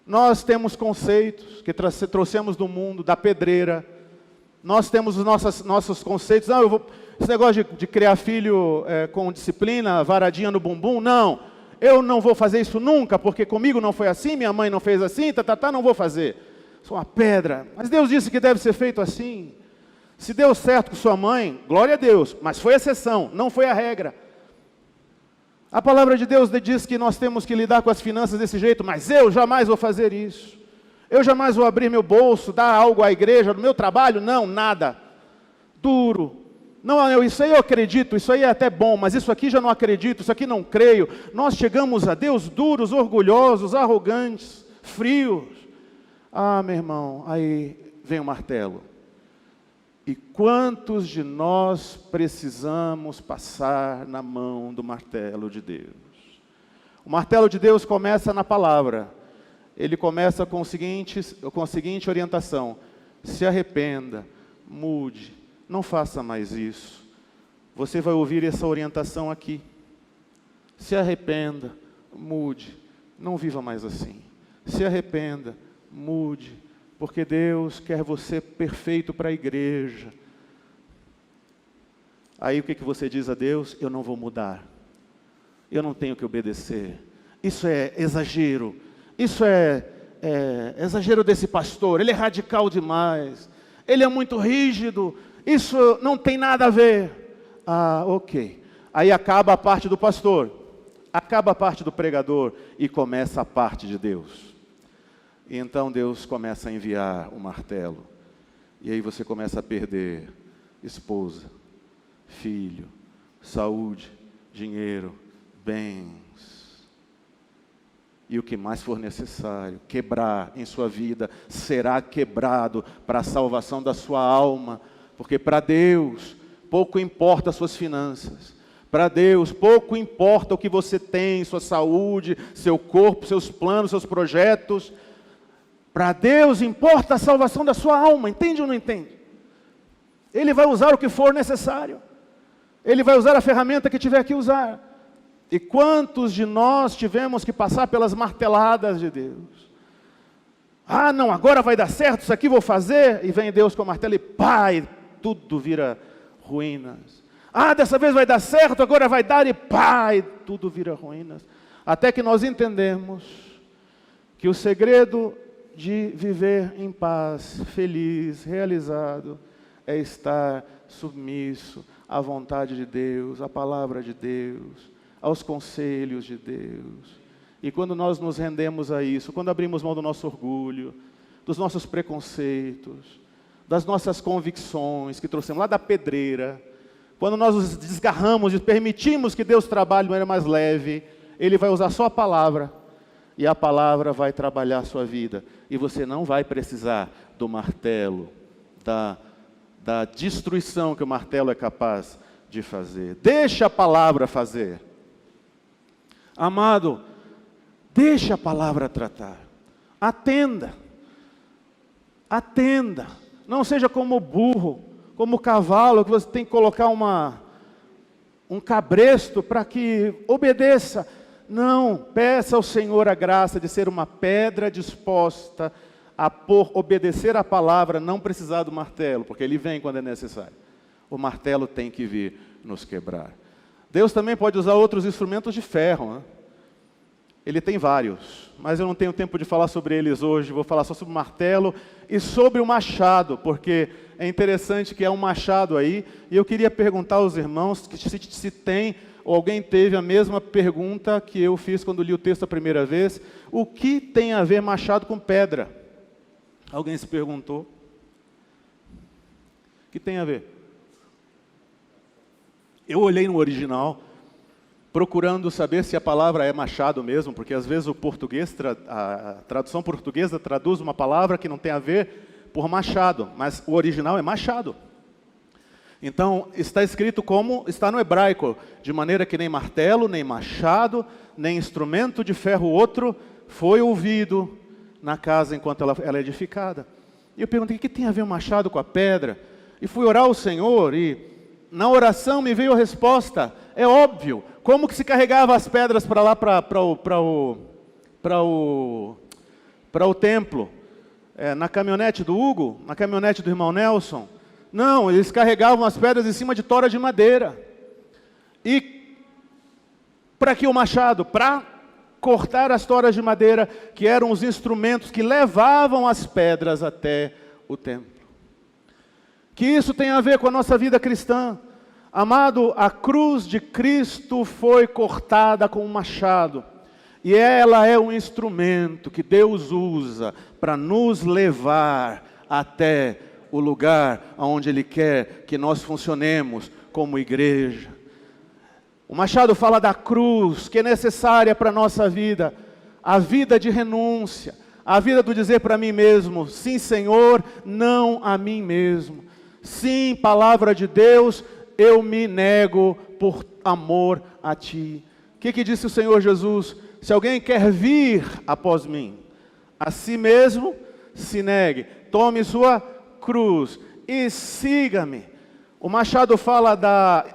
Nós temos conceitos que trouxemos do mundo, da pedreira. Nós temos os nossos conceitos. Não, esse negócio de criar filho com disciplina, varadinha no bumbum, não. Eu não vou fazer isso nunca, porque comigo não foi assim, minha mãe não fez assim, não vou fazer. Sou uma pedra. Mas Deus disse que deve ser feito assim. Se deu certo com sua mãe, glória a Deus, mas foi exceção, não foi a regra. A palavra de Deus diz que nós temos que lidar com as finanças desse jeito, mas eu jamais vou fazer isso. Eu jamais vou abrir meu bolso, dar algo à igreja, no meu trabalho, não, nada. Duro. Não, isso aí eu acredito, isso aí é até bom, mas isso aqui já não acredito, isso aqui não creio. Nós chegamos a Deus duros, orgulhosos, arrogantes, frios. Ah, meu irmão, aí vem o martelo. E quantos de nós precisamos passar na mão do martelo de Deus? O martelo de Deus começa na palavra. Ele começa com a seguinte orientação: se arrependa, mude, não faça mais isso. Você vai ouvir essa orientação aqui. Se arrependa, mude, não viva mais assim. Se arrependa, mude, porque Deus quer você perfeito para a igreja. Aí o que você diz a Deus? Eu não vou mudar. Eu não tenho que obedecer. Isso é exagero. Isso é exagero desse pastor. Ele é radical demais. Ele é muito rígido. Isso não tem nada a ver. Ah, ok. Aí acaba a parte do pastor. Acaba a parte do pregador e começa a parte de Deus. E então Deus começa a enviar o martelo. E aí você começa a perder esposa, filho, saúde, dinheiro, bens. E o que mais for necessário, quebrar em sua vida, será quebrado para a salvação da sua alma. Porque para Deus, pouco importa as suas finanças. Para Deus, pouco importa o que você tem, sua saúde, seu corpo, seus planos, seus projetos. Para Deus importa a salvação da sua alma, entende ou não entende? Ele vai usar o que for necessário. Ele vai usar a ferramenta que tiver que usar. E quantos de nós tivemos que passar pelas marteladas de Deus? Ah, não, agora vai dar certo, isso aqui vou fazer. E vem Deus com o martelo e pá, e tudo vira ruínas. Ah, dessa vez vai dar certo, agora vai dar e pá, e tudo vira ruínas. Até que nós entendemos que o segredo de viver em paz, feliz, realizado, é estar submisso à vontade de Deus, à palavra de Deus, aos conselhos de Deus. E quando nós nos rendemos a isso, quando abrimos mão do nosso orgulho, dos nossos preconceitos, das nossas convicções que trouxemos lá da pedreira, quando nós nos desgarramos e permitimos que Deus trabalhe de maneira mais leve, Ele vai usar só a palavra, e a palavra vai trabalhar a sua vida. E você não vai precisar do martelo, da destruição que o martelo é capaz de fazer. Deixa a palavra fazer. Amado, deixa a palavra tratar. Atenda. Atenda. Não seja como o burro, como o cavalo, que você tem que colocar um cabresto para que obedeça. Não, peça ao Senhor a graça de ser uma pedra disposta obedecer a palavra, não precisar do martelo, porque ele vem quando é necessário. O martelo tem que vir nos quebrar. Deus também pode usar outros instrumentos de ferro, né? Ele tem vários, mas eu não tenho tempo de falar sobre eles hoje. Vou falar só sobre o martelo e sobre o machado, porque é interessante que é um machado aí. E eu queria perguntar aos irmãos se tem, ou alguém teve a mesma pergunta que eu fiz quando li o texto a primeira vez. O que tem a ver machado com pedra? Alguém se perguntou? O que tem a ver? Eu olhei no original, procurando saber se a palavra é machado mesmo, porque às vezes a tradução portuguesa traduz uma palavra que não tem a ver por machado, mas o original é machado. Então, está escrito como está no hebraico, de maneira que nem martelo, nem machado, nem instrumento de ferro outro foi ouvido na casa enquanto ela é edificada. E eu perguntei, o que tem a ver o machado com a pedra? E fui orar ao Senhor, e na oração me veio a resposta, é óbvio. Como que se carregava as pedras para lá, para o templo? Na caminhonete do Hugo? Na caminhonete do irmão Nelson? Não, eles carregavam as pedras em cima de tora de madeira. E para que o machado? Para cortar as toras de madeira, que eram os instrumentos que levavam as pedras até o templo. Que isso tem a ver com a nossa vida cristã. Amado, a cruz de Cristo foi cortada com um machado. E ela é um instrumento que Deus usa para nos levar até o lugar onde Ele quer que nós funcionemos como igreja. O machado fala da cruz, que é necessária para a nossa vida. A vida de renúncia. A vida do dizer para mim mesmo, sim Senhor, não a mim mesmo. Sim, palavra de Deus, eu me nego por amor a Ti. O que disse o Senhor Jesus? Se alguém quer vir após mim, a si mesmo se negue, tome sua cruz e siga-me. O machado fala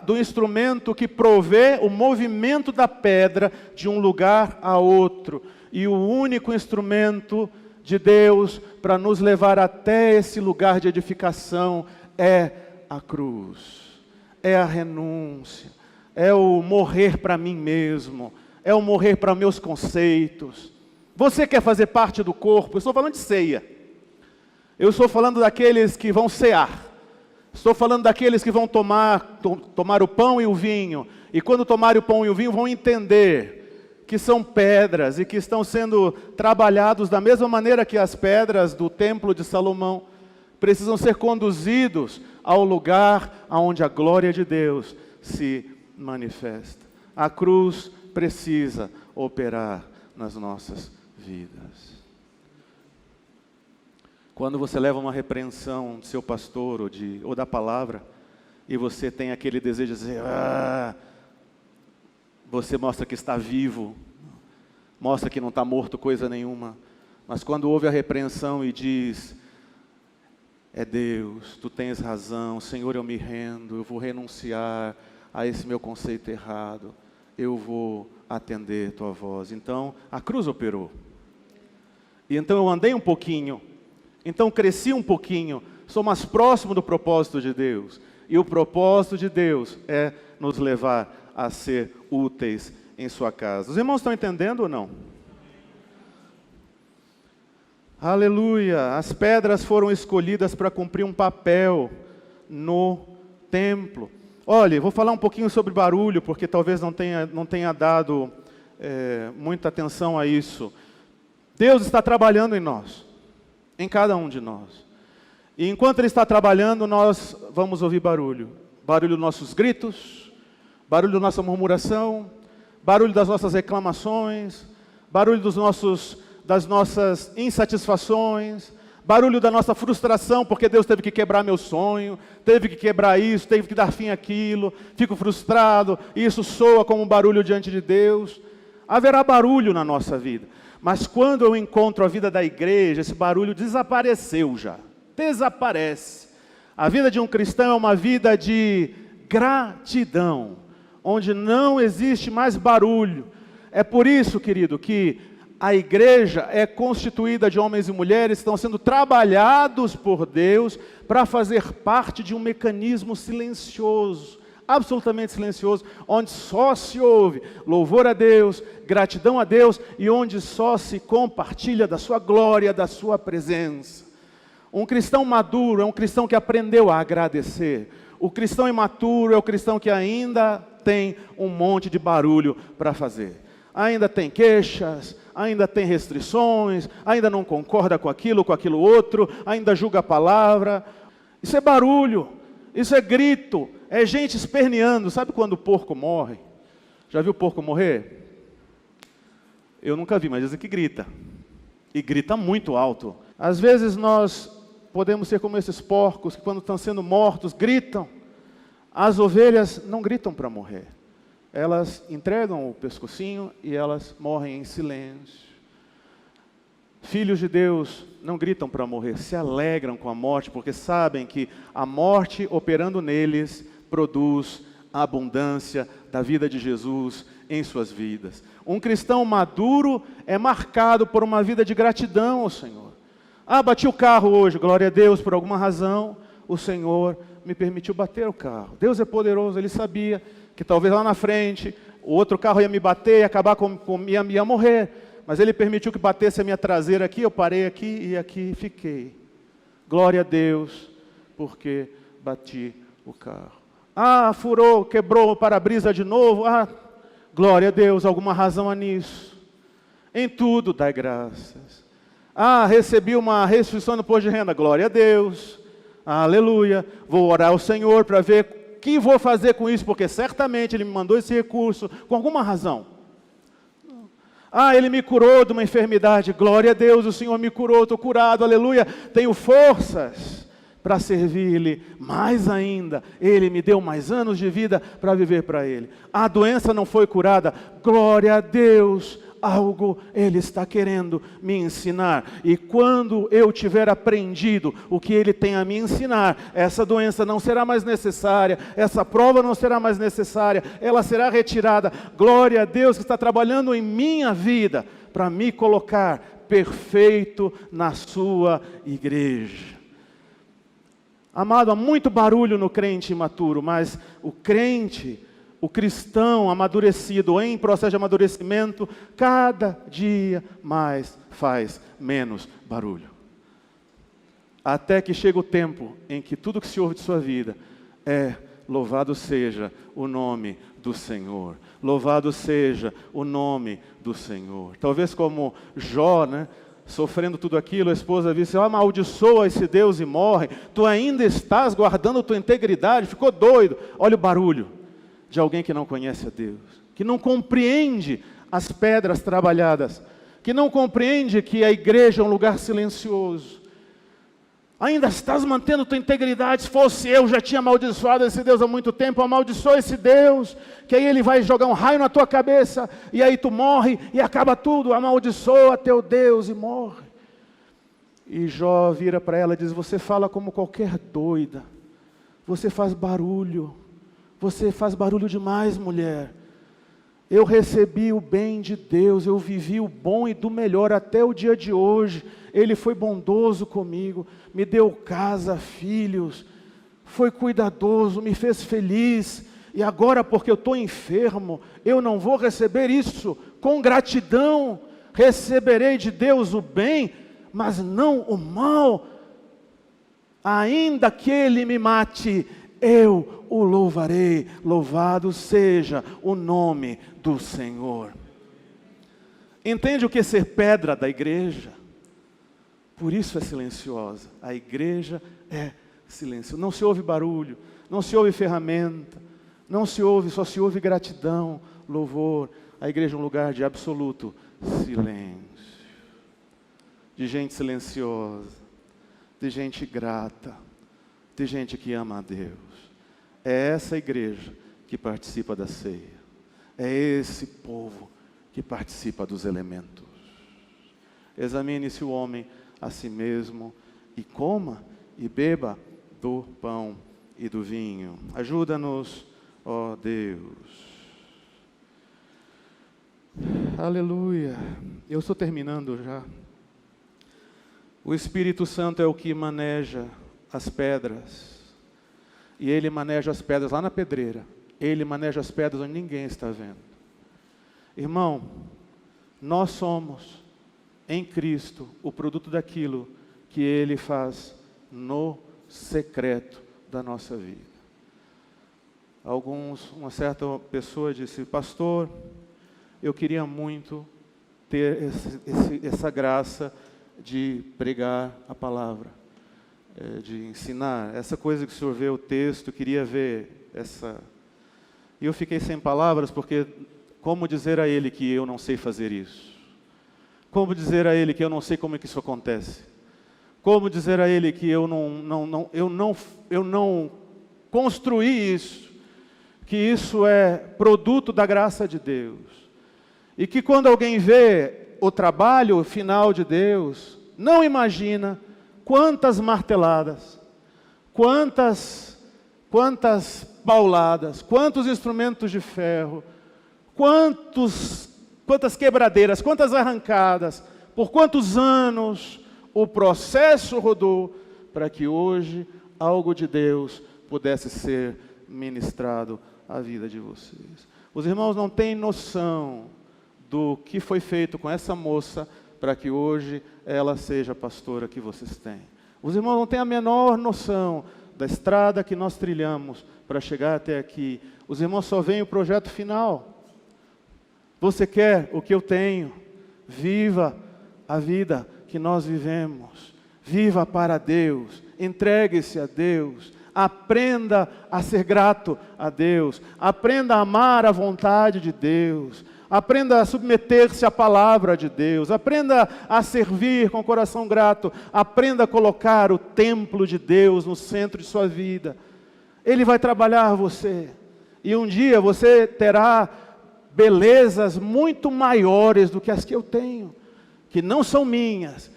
do instrumento que provê o movimento da pedra de um lugar a outro. E o único instrumento de Deus para nos levar até esse lugar de edificação é a cruz. É a renúncia, é o morrer para mim mesmo, é o morrer para meus conceitos. Você quer fazer parte do corpo? Eu estou falando de ceia. Eu estou falando daqueles que vão cear. Estou falando daqueles que vão tomar o pão e o vinho. E quando tomarem o pão e o vinho, vão entender que são pedras e que estão sendo trabalhados da mesma maneira que as pedras do templo de Salomão. Precisam ser conduzidos ao lugar onde a glória de Deus se manifesta. A cruz precisa operar nas nossas vidas. Quando você leva uma repreensão do seu pastor ou da palavra, e você tem aquele desejo de dizer, você mostra que está vivo, mostra que não está morto coisa nenhuma. Mas quando ouve a repreensão e diz, é Deus, Tu tens razão, Senhor, eu me rendo, eu vou renunciar a esse meu conceito errado, eu vou atender Tua voz. Então, a cruz operou. E então eu andei um pouquinho, então cresci um pouquinho, sou mais próximo do propósito de Deus. E o propósito de Deus é nos levar a ser úteis em Sua casa. Os irmãos estão entendendo ou não? Aleluia! As pedras foram escolhidas para cumprir um papel no templo. Olha, vou falar um pouquinho sobre barulho, porque talvez não tenha dado muita atenção a isso. Deus está trabalhando em nós, em cada um de nós. E enquanto Ele está trabalhando, nós vamos ouvir barulho. Barulho dos nossos gritos, barulho da nossa murmuração, barulho das nossas reclamações, barulho das nossas insatisfações, barulho da nossa frustração, porque Deus teve que quebrar meu sonho, teve que quebrar isso, teve que dar fim àquilo, fico frustrado, e isso soa como um barulho diante de Deus. Haverá barulho na nossa vida, mas quando eu encontro a vida da igreja, esse barulho desapareceu já, desaparece. A vida de um cristão é uma vida de gratidão, onde não existe mais barulho. É por isso, querido, que a igreja é constituída de homens e mulheres que estão sendo trabalhados por Deus para fazer parte de um mecanismo silencioso, absolutamente silencioso, onde só se ouve louvor a Deus, gratidão a Deus, e onde só se compartilha da sua glória, da sua presença. Um cristão maduro é um cristão que aprendeu a agradecer. O cristão imaturo é o cristão que ainda tem um monte de barulho para fazer. Ainda tem queixas, ainda tem restrições, ainda não concorda com aquilo outro, ainda julga a palavra. Isso é barulho, isso é grito, é gente esperneando. Sabe quando o porco morre? Já viu o porco morrer? Eu nunca vi, mas dizem que grita. E grita muito alto. Às vezes nós podemos ser como esses porcos que quando estão sendo mortos, gritam. As ovelhas não gritam para morrer. Elas entregam o pescocinho e elas morrem em silêncio. Filhos de Deus não gritam para morrer, se alegram com a morte, porque sabem que a morte operando neles produz a abundância da vida de Jesus em suas vidas. Um cristão maduro é marcado por uma vida de gratidão ao Senhor. Bati o carro hoje, glória a Deus, por alguma razão, o Senhor me permitiu bater o carro. Deus é poderoso, Ele sabia que talvez lá na frente o outro carro ia me bater e acabar ia morrer. Mas Ele permitiu que batesse a minha traseira aqui, eu parei aqui e aqui fiquei. Glória a Deus, porque bati o carro. Furou, quebrou o para-brisa de novo. Glória a Deus, alguma razão há nisso. Em tudo dai graças. Recebi uma restituição no imposto de renda. Glória a Deus. Aleluia. Vou orar ao Senhor para ver o que vou fazer com isso, porque certamente Ele me mandou esse recurso com alguma razão. Ele me curou de uma enfermidade. Glória a Deus, o Senhor me curou, estou curado, aleluia. Tenho forças para servir-lhe. Mais ainda, Ele me deu mais anos de vida para viver para Ele. A doença não foi curada. Glória a Deus. Algo Ele está querendo me ensinar. E quando eu tiver aprendido o que Ele tem a me ensinar, essa doença não será mais necessária, essa prova não será mais necessária, ela será retirada. Glória a Deus que está trabalhando em minha vida para me colocar perfeito na sua igreja. Amado, há muito barulho no crente imaturo, mas o cristão amadurecido, em processo de amadurecimento, cada dia mais faz menos barulho. Até que chega o tempo em que tudo que se ouve de sua vida é: louvado seja o nome do Senhor. Louvado seja o nome do Senhor. Talvez como Jó, sofrendo tudo aquilo, a esposa disse: amaldiçoa esse Deus e morre. Tu ainda estás guardando tua integridade, ficou doido. Olha o barulho de alguém que não conhece a Deus, que não compreende as pedras trabalhadas, que não compreende que a igreja é um lugar silencioso. Ainda estás mantendo tua integridade. Se fosse eu, já tinha amaldiçoado esse Deus há muito tempo. Amaldiçoa esse Deus, que aí Ele vai jogar um raio na tua cabeça, e aí tu morre, e acaba tudo. Amaldiçoa teu Deus e morre. E Jó vira para ela e diz: você fala como qualquer doida, você faz barulho. Você faz barulho demais, mulher. Eu recebi o bem de Deus, eu vivi o bom e do melhor até o dia de hoje. Ele foi bondoso comigo, me deu casa, filhos, foi cuidadoso, me fez feliz. E agora, porque eu estou enfermo, eu não vou receber isso com gratidão. Receberei de Deus o bem, mas não o mal. Ainda que Ele me mate, eu o louvarei. Louvado seja o nome do Senhor. Entende o que é ser pedra da igreja? Por isso é silenciosa. A igreja é silêncio. Não se ouve barulho, não se ouve ferramenta, não se ouve, só se ouve gratidão, louvor. A igreja é um lugar de absoluto silêncio. De gente silenciosa, de gente grata, de gente que ama a Deus. É essa igreja que participa da ceia. É esse povo que participa dos elementos. Examine-se o homem a si mesmo e coma e beba do pão e do vinho. Ajuda-nos, ó Deus. Aleluia. Eu estou terminando já. O Espírito Santo é o que maneja as pedras. E Ele maneja as pedras lá na pedreira. Ele maneja as pedras onde ninguém está vendo. Irmão, nós somos, em Cristo, o produto daquilo que Ele faz no secreto da nossa vida. Uma certa pessoa disse: pastor, eu queria muito ter essa graça de pregar a palavra, de ensinar. Essa coisa que o senhor vê o texto, queria ver essa... E eu fiquei sem palavras, porque como dizer a ele que eu não sei fazer isso? Como dizer a ele que eu não sei como é que isso acontece? Como dizer a ele que eu não construí isso? Que isso é produto da graça de Deus. E que quando alguém vê o trabalho final de Deus, não imagina quantas marteladas, quantas pauladas, quantos instrumentos de ferro, quantas quebradeiras, quantas arrancadas, por quantos anos o processo rodou para que hoje algo de Deus pudesse ser ministrado à vida de vocês. Os irmãos não têm noção do que foi feito com essa moça para que hoje ela seja a pastora que vocês têm. Os irmãos não têm a menor noção da estrada que nós trilhamos para chegar até aqui. Os irmãos só veem o projeto final. Você quer o que eu tenho? Viva a vida que nós vivemos. Viva para Deus. Entregue-se a Deus. Aprenda a ser grato a Deus. Aprenda a amar a vontade de Deus. Aprenda a submeter-se à palavra de Deus. Aprenda a servir com coração grato. Aprenda a colocar o templo de Deus no centro de sua vida. Ele vai trabalhar você. E um dia você terá belezas muito maiores do que as que eu tenho, que não são minhas,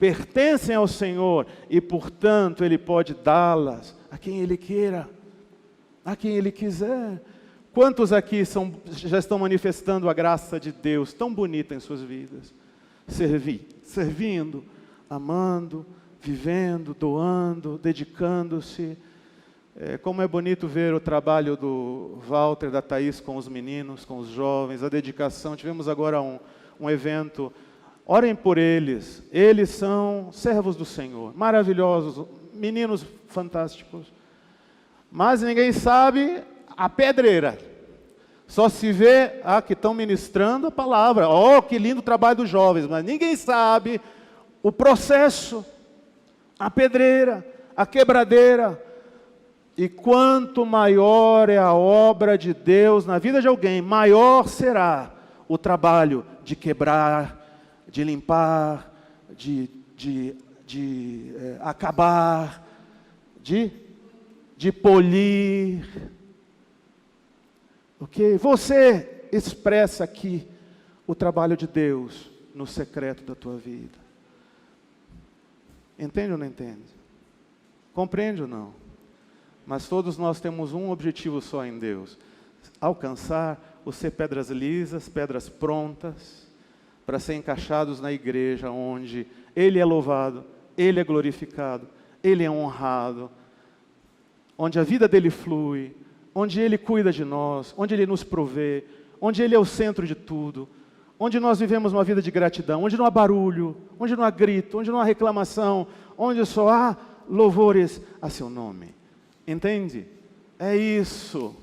pertencem ao Senhor e, portanto, Ele pode dá-las a quem Ele queira, a quem Ele quiser. Quantos aqui já estão manifestando a graça de Deus tão bonita em suas vidas? Servindo, amando, vivendo, doando, dedicando-se. Como é bonito ver o trabalho do Walter, da Thaís com os meninos, com os jovens, a dedicação. Tivemos agora um evento. Orem por eles. Eles são servos do Senhor, maravilhosos, meninos fantásticos. Mas ninguém sabe a pedreira. Só se vê que estão ministrando a palavra. Oh, que lindo o trabalho dos jovens. Mas ninguém sabe o processo, a pedreira, a quebradeira. E quanto maior é a obra de Deus na vida de alguém, maior será o trabalho de quebrar, de limpar, de acabar, de polir. Ok? Você expressa aqui o trabalho de Deus no secreto da tua vida. Entende ou não entende? Compreende ou não? Mas todos nós temos um objetivo só em Deus: alcançar o ser pedras lisas, pedras prontas, para ser encaixados na igreja, onde Ele é louvado, Ele é glorificado, Ele é honrado, onde a vida dEle flui, onde Ele cuida de nós, onde Ele nos provê, onde Ele é o centro de tudo, onde nós vivemos uma vida de gratidão, onde não há barulho, onde não há grito, onde não há reclamação, onde só há louvores a Seu nome. Entende? É isso.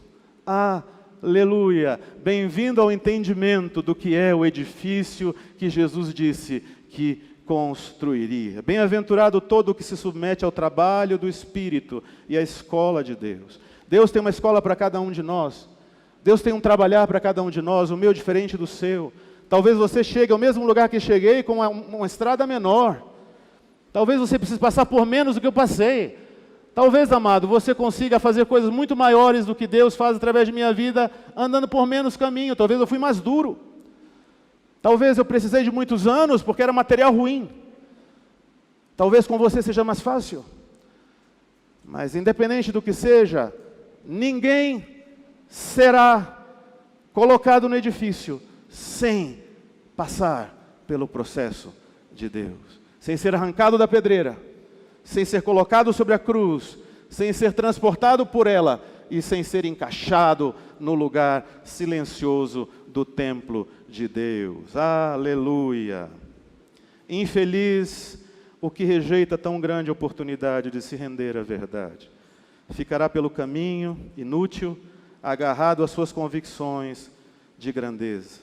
Aleluia. Bem-vindo ao entendimento do que é o edifício que Jesus disse que construiria. Bem-aventurado todo o que se submete ao trabalho do Espírito e à escola de Deus. Deus tem uma escola para cada um de nós. Deus tem um trabalhar para cada um de nós, o meu diferente do seu. Talvez você chegue ao mesmo lugar que cheguei com uma estrada menor. Talvez você precise passar por menos do que eu passei. Talvez, amado, você consiga fazer coisas muito maiores do que Deus faz através de minha vida, andando por menos caminho. Talvez eu fui mais duro. Talvez eu precisei de muitos anos porque era material ruim. Talvez com você seja mais fácil. Mas independente do que seja, ninguém será colocado no edifício sem passar pelo processo de Deus. Sem ser arrancado da pedreira, sem ser colocado sobre a cruz, sem ser transportado por ela e sem ser encaixado no lugar silencioso do templo de Deus. Aleluia! Infeliz o que rejeita tão grande oportunidade de se render à verdade. Ficará pelo caminho, inútil, agarrado às suas convicções de grandeza.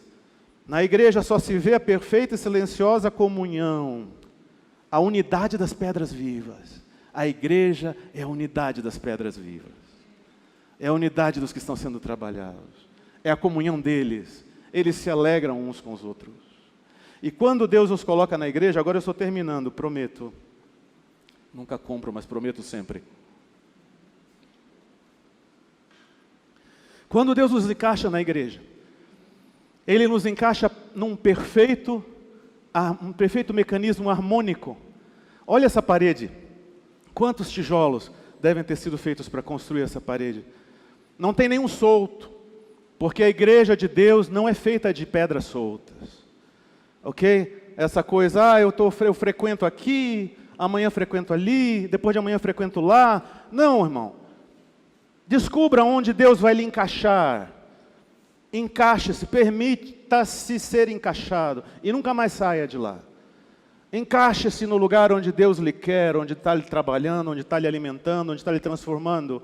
Na igreja só se vê a perfeita e silenciosa comunhão, a unidade das pedras vivas. A igreja é a unidade das pedras vivas. É a unidade dos que estão sendo trabalhados. É a comunhão deles. Eles se alegram uns com os outros. E quando Deus nos coloca na igreja, agora eu estou terminando, prometo. Nunca compro, mas prometo sempre. Quando Deus nos encaixa na igreja, Ele nos encaixa num perfeito mecanismo harmônico. Olha essa parede. Quantos tijolos devem ter sido feitos para construir essa parede? Não tem nenhum solto, porque a igreja de Deus não é feita de pedras soltas. Ok? Essa coisa, eu frequento aqui, amanhã frequento ali, depois de amanhã frequento lá. Não, irmão. Descubra onde Deus vai lhe encaixar. Encaixe-se, permita-se ser encaixado e nunca mais saia de lá. Encaixe-se no lugar onde Deus lhe quer, onde está lhe trabalhando, onde está lhe alimentando, onde está lhe transformando.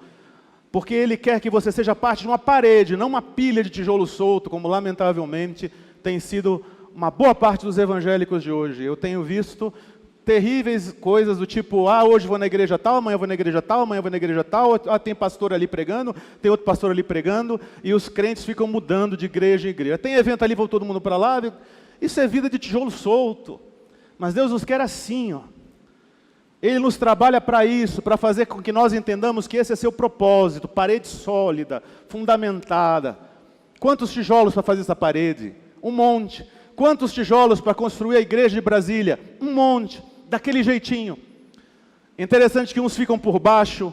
Porque Ele quer que você seja parte de uma parede, não uma pilha de tijolo solto, como lamentavelmente tem sido uma boa parte dos evangélicos de hoje. Eu tenho visto terríveis coisas do tipo, hoje vou na igreja tal, amanhã vou na igreja tal, amanhã vou na igreja tal, tem pastor ali pregando, tem outro pastor ali pregando, e os crentes ficam mudando de igreja em igreja. Tem evento ali, vou todo mundo para lá. Isso é vida de tijolo solto. Mas Deus nos quer assim, ó. Ele nos trabalha para isso, para fazer com que nós entendamos que esse é seu propósito, parede sólida, fundamentada. Quantos tijolos para fazer essa parede? Um monte. Quantos tijolos para construir a igreja de Brasília? Um monte, daquele jeitinho. Interessante que uns ficam por baixo,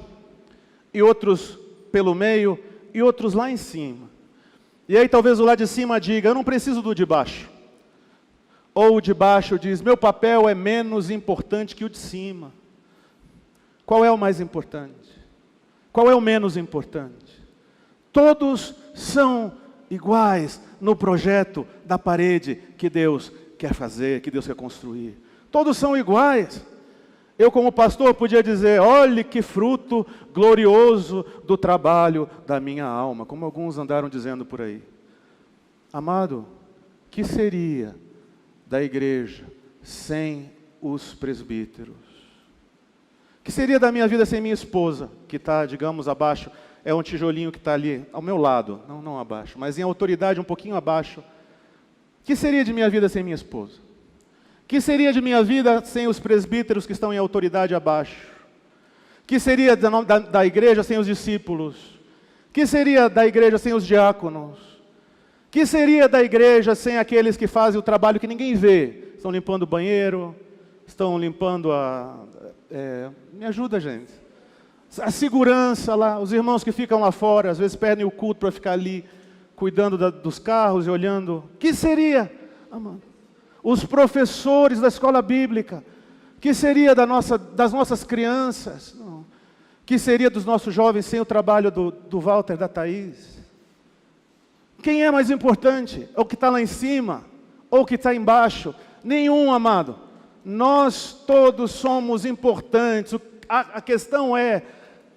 e outros pelo meio, e outros lá em cima. E aí talvez o lá de cima diga, eu não preciso do de baixo. Ou o de baixo diz, meu papel é menos importante que o de cima. Qual é o mais importante? Qual é o menos importante? Todos são iguais no projeto da parede que Deus quer fazer, que Deus quer construir. Todos são iguais. Eu como pastor podia dizer, olhe que fruto glorioso do trabalho da minha alma, como alguns andaram dizendo por aí. Amado, que seria da igreja sem os presbíteros? Que seria da minha vida sem minha esposa, que está, digamos, abaixo, é um tijolinho que está ali ao meu lado, não abaixo, mas em autoridade um pouquinho abaixo. Que seria de minha vida sem minha esposa? Que seria de minha vida sem os presbíteros que estão em autoridade abaixo? Que seria da igreja sem os discípulos? Que seria da igreja sem os diáconos? Que seria da igreja sem aqueles que fazem o trabalho que ninguém vê? Estão limpando o banheiro, estão limpando me ajuda, gente. A segurança lá, os irmãos que ficam lá fora, às vezes perdem o culto para ficar ali, cuidando dos carros e olhando. Que seria, amado? Os professores da escola bíblica. Que seria das nossas crianças? Não. Que seria dos nossos jovens sem o trabalho do Walter, da Thaís? Quem é mais importante? O que está lá em cima? Ou o que está embaixo? Nenhum, amado. Nós todos somos importantes. A questão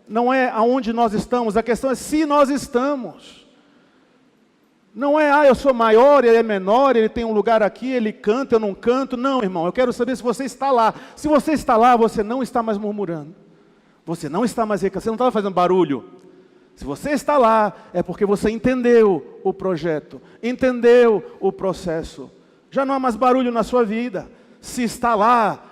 não é aonde nós estamos, a questão é se nós estamos. Não é, eu sou maior, ele é menor, ele tem um lugar aqui, ele canta, eu não canto. Não, irmão, eu quero saber se você está lá. Se você está lá, você não está mais murmurando. Você não está mais reclamando, você não estava fazendo barulho. Se você está lá, é porque você entendeu o projeto, entendeu o processo. Já não há mais barulho na sua vida. Se está lá,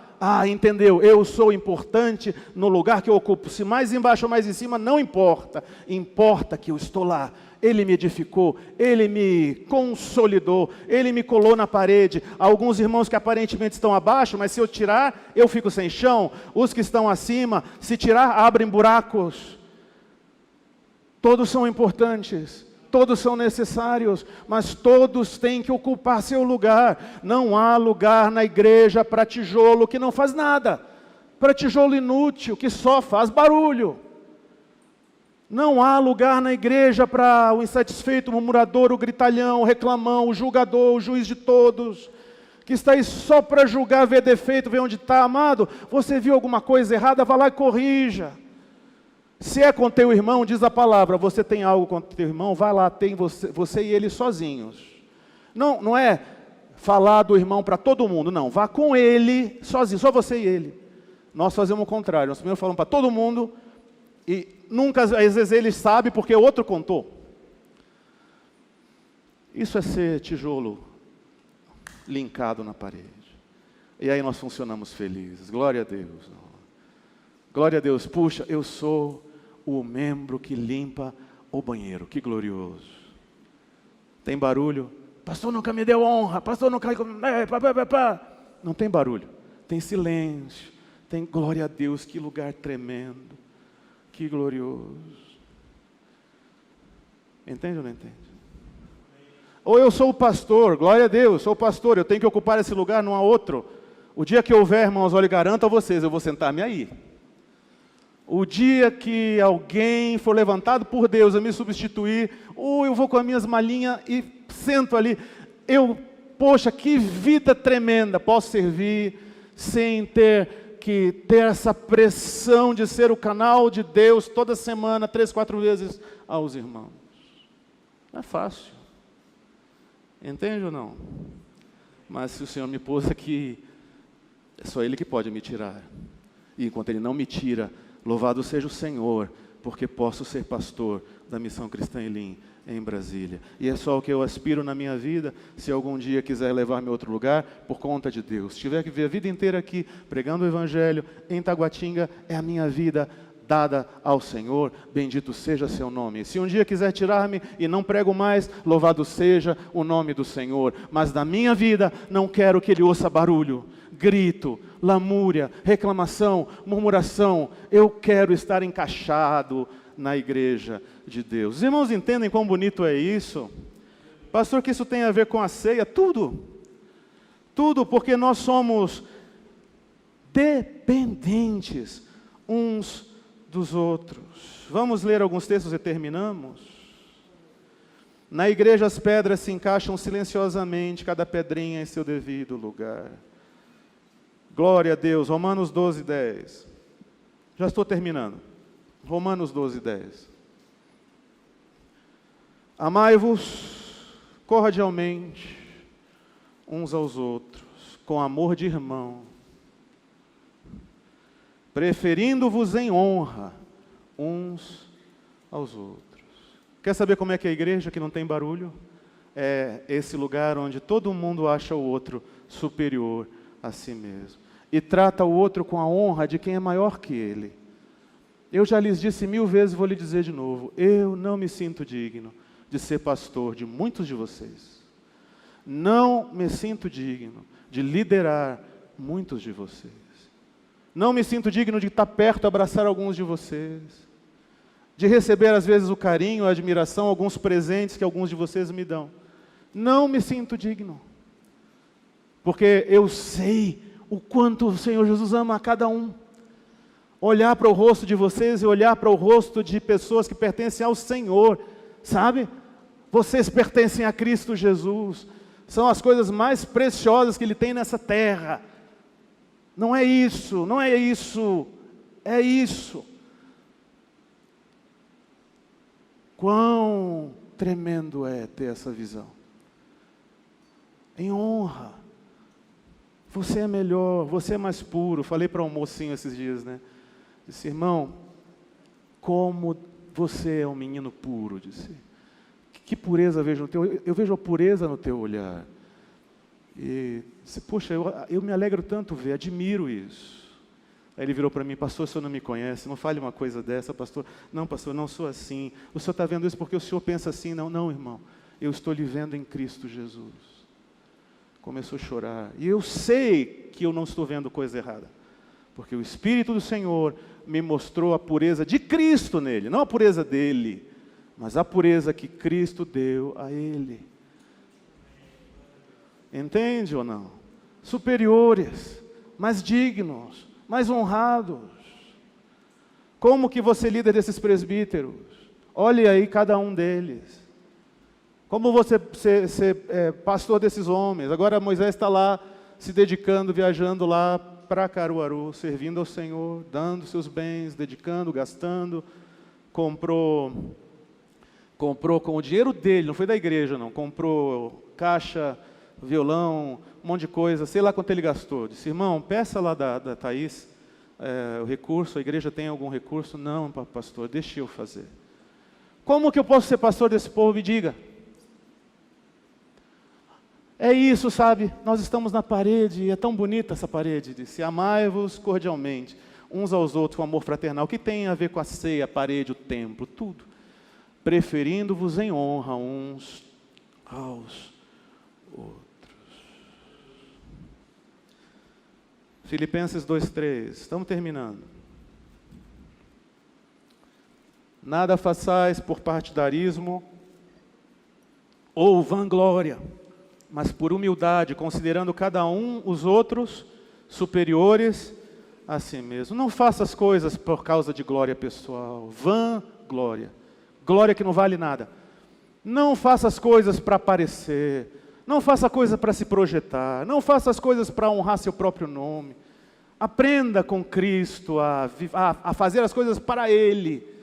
entendeu, eu sou importante no lugar que eu ocupo. Se mais embaixo ou mais em cima, não importa. Importa que eu estou lá. Ele me edificou, Ele me consolidou, Ele me colou na parede. Alguns irmãos que aparentemente estão abaixo, mas se eu tirar, eu fico sem chão. Os que estão acima, se tirar, abrem buracos. Todos são importantes. Todos são necessários, mas todos têm que ocupar seu lugar. Não há lugar na igreja para tijolo que não faz nada, para tijolo inútil que só faz barulho. Não há lugar na igreja para o insatisfeito, o murmurador, o gritalhão, o reclamão, o julgador, o juiz de todos, que está aí só para julgar, ver defeito, ver onde está. Amado, você viu alguma coisa errada, vá lá e corrija. Se é com teu irmão, diz a palavra, você tem algo com teu irmão, vai lá, tem você e ele sozinhos. Não é falar do irmão para todo mundo, não, vá com ele sozinho, só você e ele. Nós fazemos o contrário, nós primeiro falamos para todo mundo, e nunca, às vezes ele sabe porque o outro contou. Isso é ser tijolo linkado na parede. E aí nós funcionamos felizes, glória a Deus. Glória a Deus, puxa, eu sou o membro que limpa o banheiro, que glorioso. Tem barulho? Pastor nunca me deu honra, pastor nunca... Não tem barulho, tem silêncio, tem glória a Deus, que lugar tremendo, que glorioso. Entende ou não entende? Ou eu sou o pastor, glória a Deus, sou o pastor, eu tenho que ocupar esse lugar, não há outro. O dia que houver, irmãos, olha, garanto a vocês, eu vou sentar-me aí. O dia que alguém for levantado por Deus a me substituir, ou eu vou com as minhas malinhas e sento ali, poxa, que vida tremenda, posso servir sem ter que ter essa pressão de ser o canal de Deus toda semana, 3, 4 vezes aos irmãos. Não é fácil. Entende ou não? Mas se o Senhor me pôs aqui, é só Ele que pode me tirar. E enquanto Ele não me tira, louvado seja o Senhor, porque posso ser pastor da Missão Cristã Elim, em Brasília. E é só o que eu aspiro na minha vida, se algum dia quiser levar-me a outro lugar, por conta de Deus. Se tiver que ver a vida inteira aqui, pregando o Evangelho, em Taguatinga, é a minha vida dada ao Senhor, bendito seja seu nome. Se um dia quiser tirar-me e não prego mais, louvado seja o nome do Senhor. Mas da minha vida, não quero que Ele ouça barulho, grito, lamúria, reclamação, murmuração. Eu quero estar encaixado na igreja de Deus. Os irmãos entendem quão bonito é isso? Pastor, que isso tem a ver com a ceia? Tudo. Tudo, porque nós somos dependentes uns dos outros. Vamos ler alguns textos e terminamos? Na igreja as pedras se encaixam silenciosamente, cada pedrinha em seu devido lugar. Glória a Deus. Romanos 12, 10. Já estou terminando. Romanos 12, 10. Amai-vos cordialmente uns aos outros, com amor de irmão, preferindo-vos em honra uns aos outros. Quer saber como é que é a igreja que não tem barulho? É esse lugar onde todo mundo acha o outro superior a si mesmo. E trata o outro com a honra de quem é maior que ele. Eu já lhes disse 1000 vezes, vou lhe dizer de novo. Eu não me sinto digno de ser pastor de muitos de vocês. Não me sinto digno de liderar muitos de vocês. Não me sinto digno de estar perto, abraçar alguns de vocês. De receber às vezes o carinho, a admiração, alguns presentes que alguns de vocês me dão. Não me sinto digno. Porque eu sei o quanto o Senhor Jesus ama a cada um. Olhar para o rosto de vocês e olhar para o rosto de pessoas que pertencem ao Senhor, sabe? Vocês pertencem a Cristo Jesus. São as coisas mais preciosas que Ele tem nessa terra. Não é isso, não é isso, é isso. Quão tremendo é ter essa visão. Em honra. Você é melhor, você é mais puro. Falei para um mocinho esses dias, né? Disse, irmão, como você é um menino puro, disse. Que pureza vejo no teu... Eu vejo a pureza no teu olhar. E disse, poxa, eu me alegro tanto ver, admiro isso. Aí ele virou para mim, pastor, o senhor não me conhece, não fale uma coisa dessa, pastor. Não, pastor, não sou assim. O senhor está vendo isso porque o senhor pensa assim? Não, não, irmão. Eu estou lhe vendo em Cristo Jesus. Começou a chorar. E eu sei que eu não estou vendo coisa errada. Porque o Espírito do Senhor me mostrou a pureza de Cristo nele, não a pureza dele. mas a pureza que Cristo deu a ele. Entende ou não? Superiores, mais dignos, mais honrados. Como que você lida desses presbíteros? Olhe aí cada um deles. Como você ser pastor desses homens? Agora Moisés está lá se dedicando, viajando lá para Caruaru, servindo ao Senhor, dando seus bens, dedicando, gastando. Comprou com o dinheiro dele, não foi da igreja não, comprou caixa, violão, um monte de coisa, sei lá quanto ele gastou. Disse, irmão, peça lá da Thaís o recurso, a igreja tem algum recurso? Não, pastor, deixa eu fazer. Como que eu posso ser pastor desse povo? Me diga. É isso, sabe? Nós estamos na parede, e é tão bonita essa parede. Disse, amai-vos cordialmente, uns aos outros com amor fraternal. O que tem a ver com a ceia, a parede, o templo, tudo. Preferindo-vos em honra uns aos outros. Filipenses 2:3, estamos terminando. Nada façais por partidarismo ou vanglória, mas por humildade, considerando cada um os outros superiores a si mesmo. Não faça as coisas por causa de glória pessoal, vanglória, glória que não vale nada. Não faça as coisas para aparecer, não faça coisa para se projetar, não faça as coisas para honrar seu próprio nome. Aprenda com Cristo a fazer as coisas para Ele,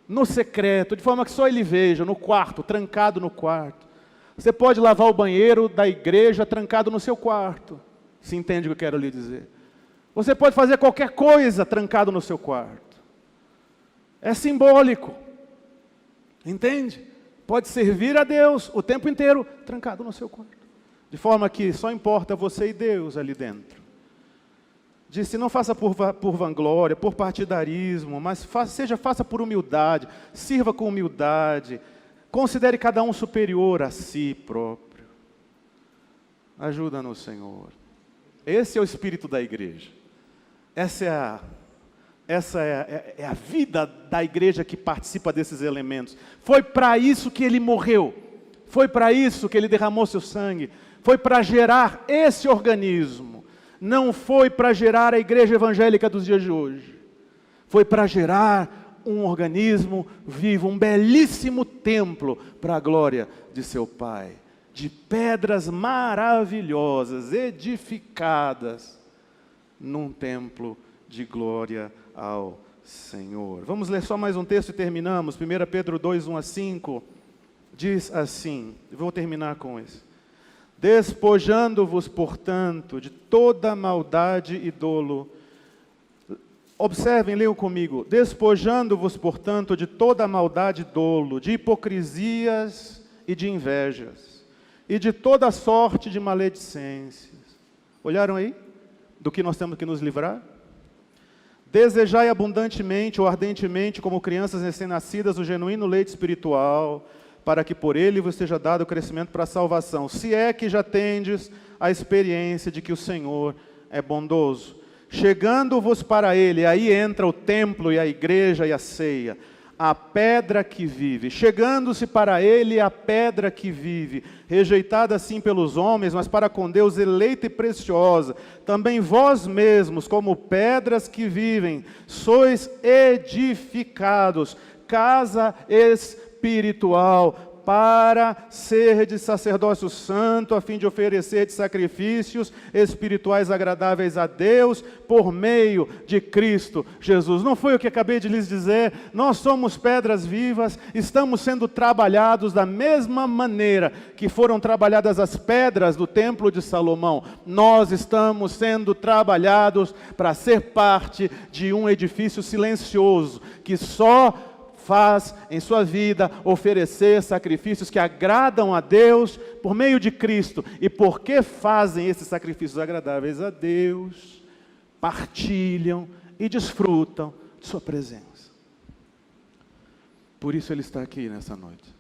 no secreto, de forma que só Ele veja, no quarto, trancado no quarto. Você pode lavar o banheiro da igreja trancado no seu quarto, se entende o que eu quero lhe dizer. Você pode fazer qualquer coisa trancado no seu quarto. É simbólico, entende? Pode servir a Deus o tempo inteiro trancado no seu quarto. De forma que só importa você e Deus ali dentro. Disse, não faça por vanglória, por partidarismo, mas faça por humildade, sirva com humildade, considere cada um superior a si próprio. Ajuda-nos, Senhor. Esse é o espírito da igreja. Essa é a vida da igreja que participa desses elementos. Foi para isso que ele morreu. Foi para isso que ele derramou seu sangue. Foi para gerar esse organismo. Não foi para gerar a igreja evangélica dos dias de hoje. Foi para gerar um organismo vivo, um belíssimo templo para a glória de seu Pai. De pedras maravilhosas, edificadas num templo de glória ao Senhor. Vamos ler só mais um texto e terminamos. 1 Pedro 2, 1-5, diz assim, vou terminar com isso. Despojando-vos, portanto, de toda maldade e dolo. Observem, leiam comigo. Despojando-vos, portanto, de toda maldade e dolo, de hipocrisias e de invejas, e de toda sorte de maledicências. Olharam aí? Do que nós temos que nos livrar? Desejai abundantemente ou ardentemente, como crianças recém-nascidas, o genuíno leite espiritual, para que por ele vos seja dado o crescimento para a salvação, se é que já tendes a experiência de que o Senhor é bondoso. Chegando-vos para ele, aí entra o templo e a igreja e a ceia, a pedra que vive. Chegando-se para ele a pedra que vive, rejeitada assim pelos homens, mas para com Deus eleita e preciosa. Também vós mesmos, como pedras que vivem, sois edificados, casa espiritual, para ser de sacerdócio santo, a fim de oferecer de sacrifícios espirituais agradáveis a Deus, por meio de Cristo Jesus. Não foi o que acabei de lhes dizer? Nós somos pedras vivas, estamos sendo trabalhados da mesma maneira que foram trabalhadas as pedras do templo de Salomão. Nós estamos sendo trabalhados para ser parte de um edifício silencioso, que só faz em sua vida oferecer sacrifícios que agradam a Deus por meio de Cristo. E porque fazem esses sacrifícios agradáveis a Deus, partilham e desfrutam de sua presença. Por isso Ele está aqui nessa noite.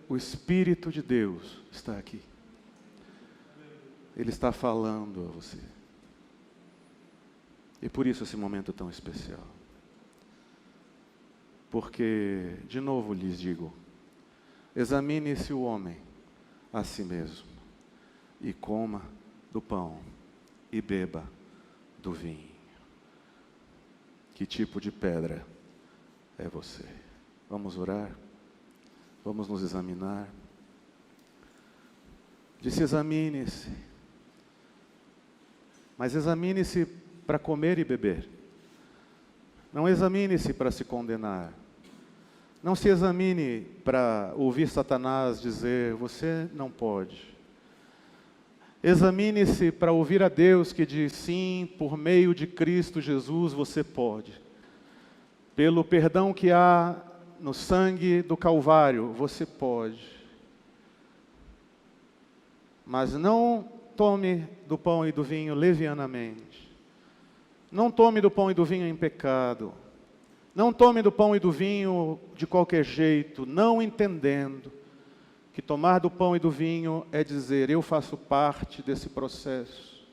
O Espírito de Deus está aqui. Ele está falando a você. E por isso esse momento tão especial. Porque, de novo lhes digo, examine-se o homem a si mesmo, e coma do pão e beba do vinho. Que tipo de pedra é você? Vamos orar? Vamos nos examinar? Disse: examine-se. Mas examine-se para comer e beber. Não examine-se para se condenar. Não se examine para ouvir Satanás dizer: você não pode. Examine-se para ouvir a Deus que diz: sim, por meio de Cristo Jesus você pode. Pelo perdão que há no sangue do Calvário, você pode. Mas não tome do pão e do vinho levianamente. Não tome do pão e do vinho em pecado. Não tome do pão e do vinho de qualquer jeito, não entendendo que tomar do pão e do vinho é dizer: eu faço parte desse processo,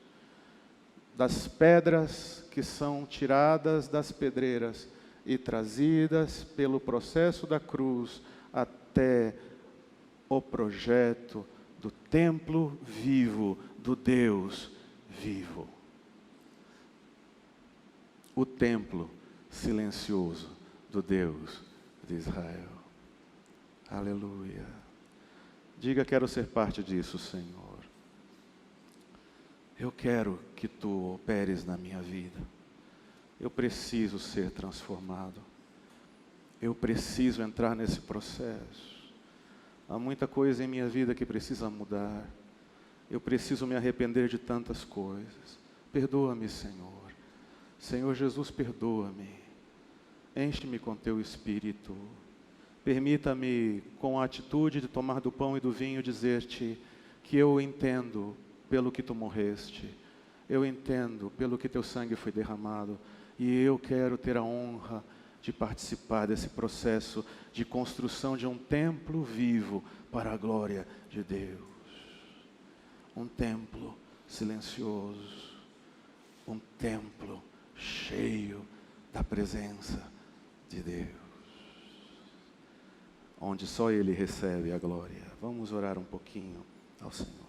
das pedras que são tiradas das pedreiras e trazidas pelo processo da cruz até o projeto do templo vivo, do Deus vivo. O templo silencioso do Deus de Israel. Aleluia. Diga: quero ser parte disso, Senhor. Eu quero que Tu operes na minha vida. Eu preciso ser transformado. Eu preciso entrar nesse processo. Há muita coisa em minha vida que precisa mudar. Eu preciso me arrepender de tantas coisas. Perdoa-me, Senhor. Senhor Jesus, perdoa-me. Enche-me com Teu Espírito. Permita-me, com a atitude de tomar do pão e do vinho, dizer-Te que eu entendo pelo que Tu morreste. Eu entendo pelo que Teu sangue foi derramado. E eu quero ter a honra de participar desse processo de construção de um templo vivo para a glória de Deus. Um templo silencioso. Um templo cheio da presença de Deus, onde só Ele recebe a glória. Vamos orar um pouquinho ao Senhor.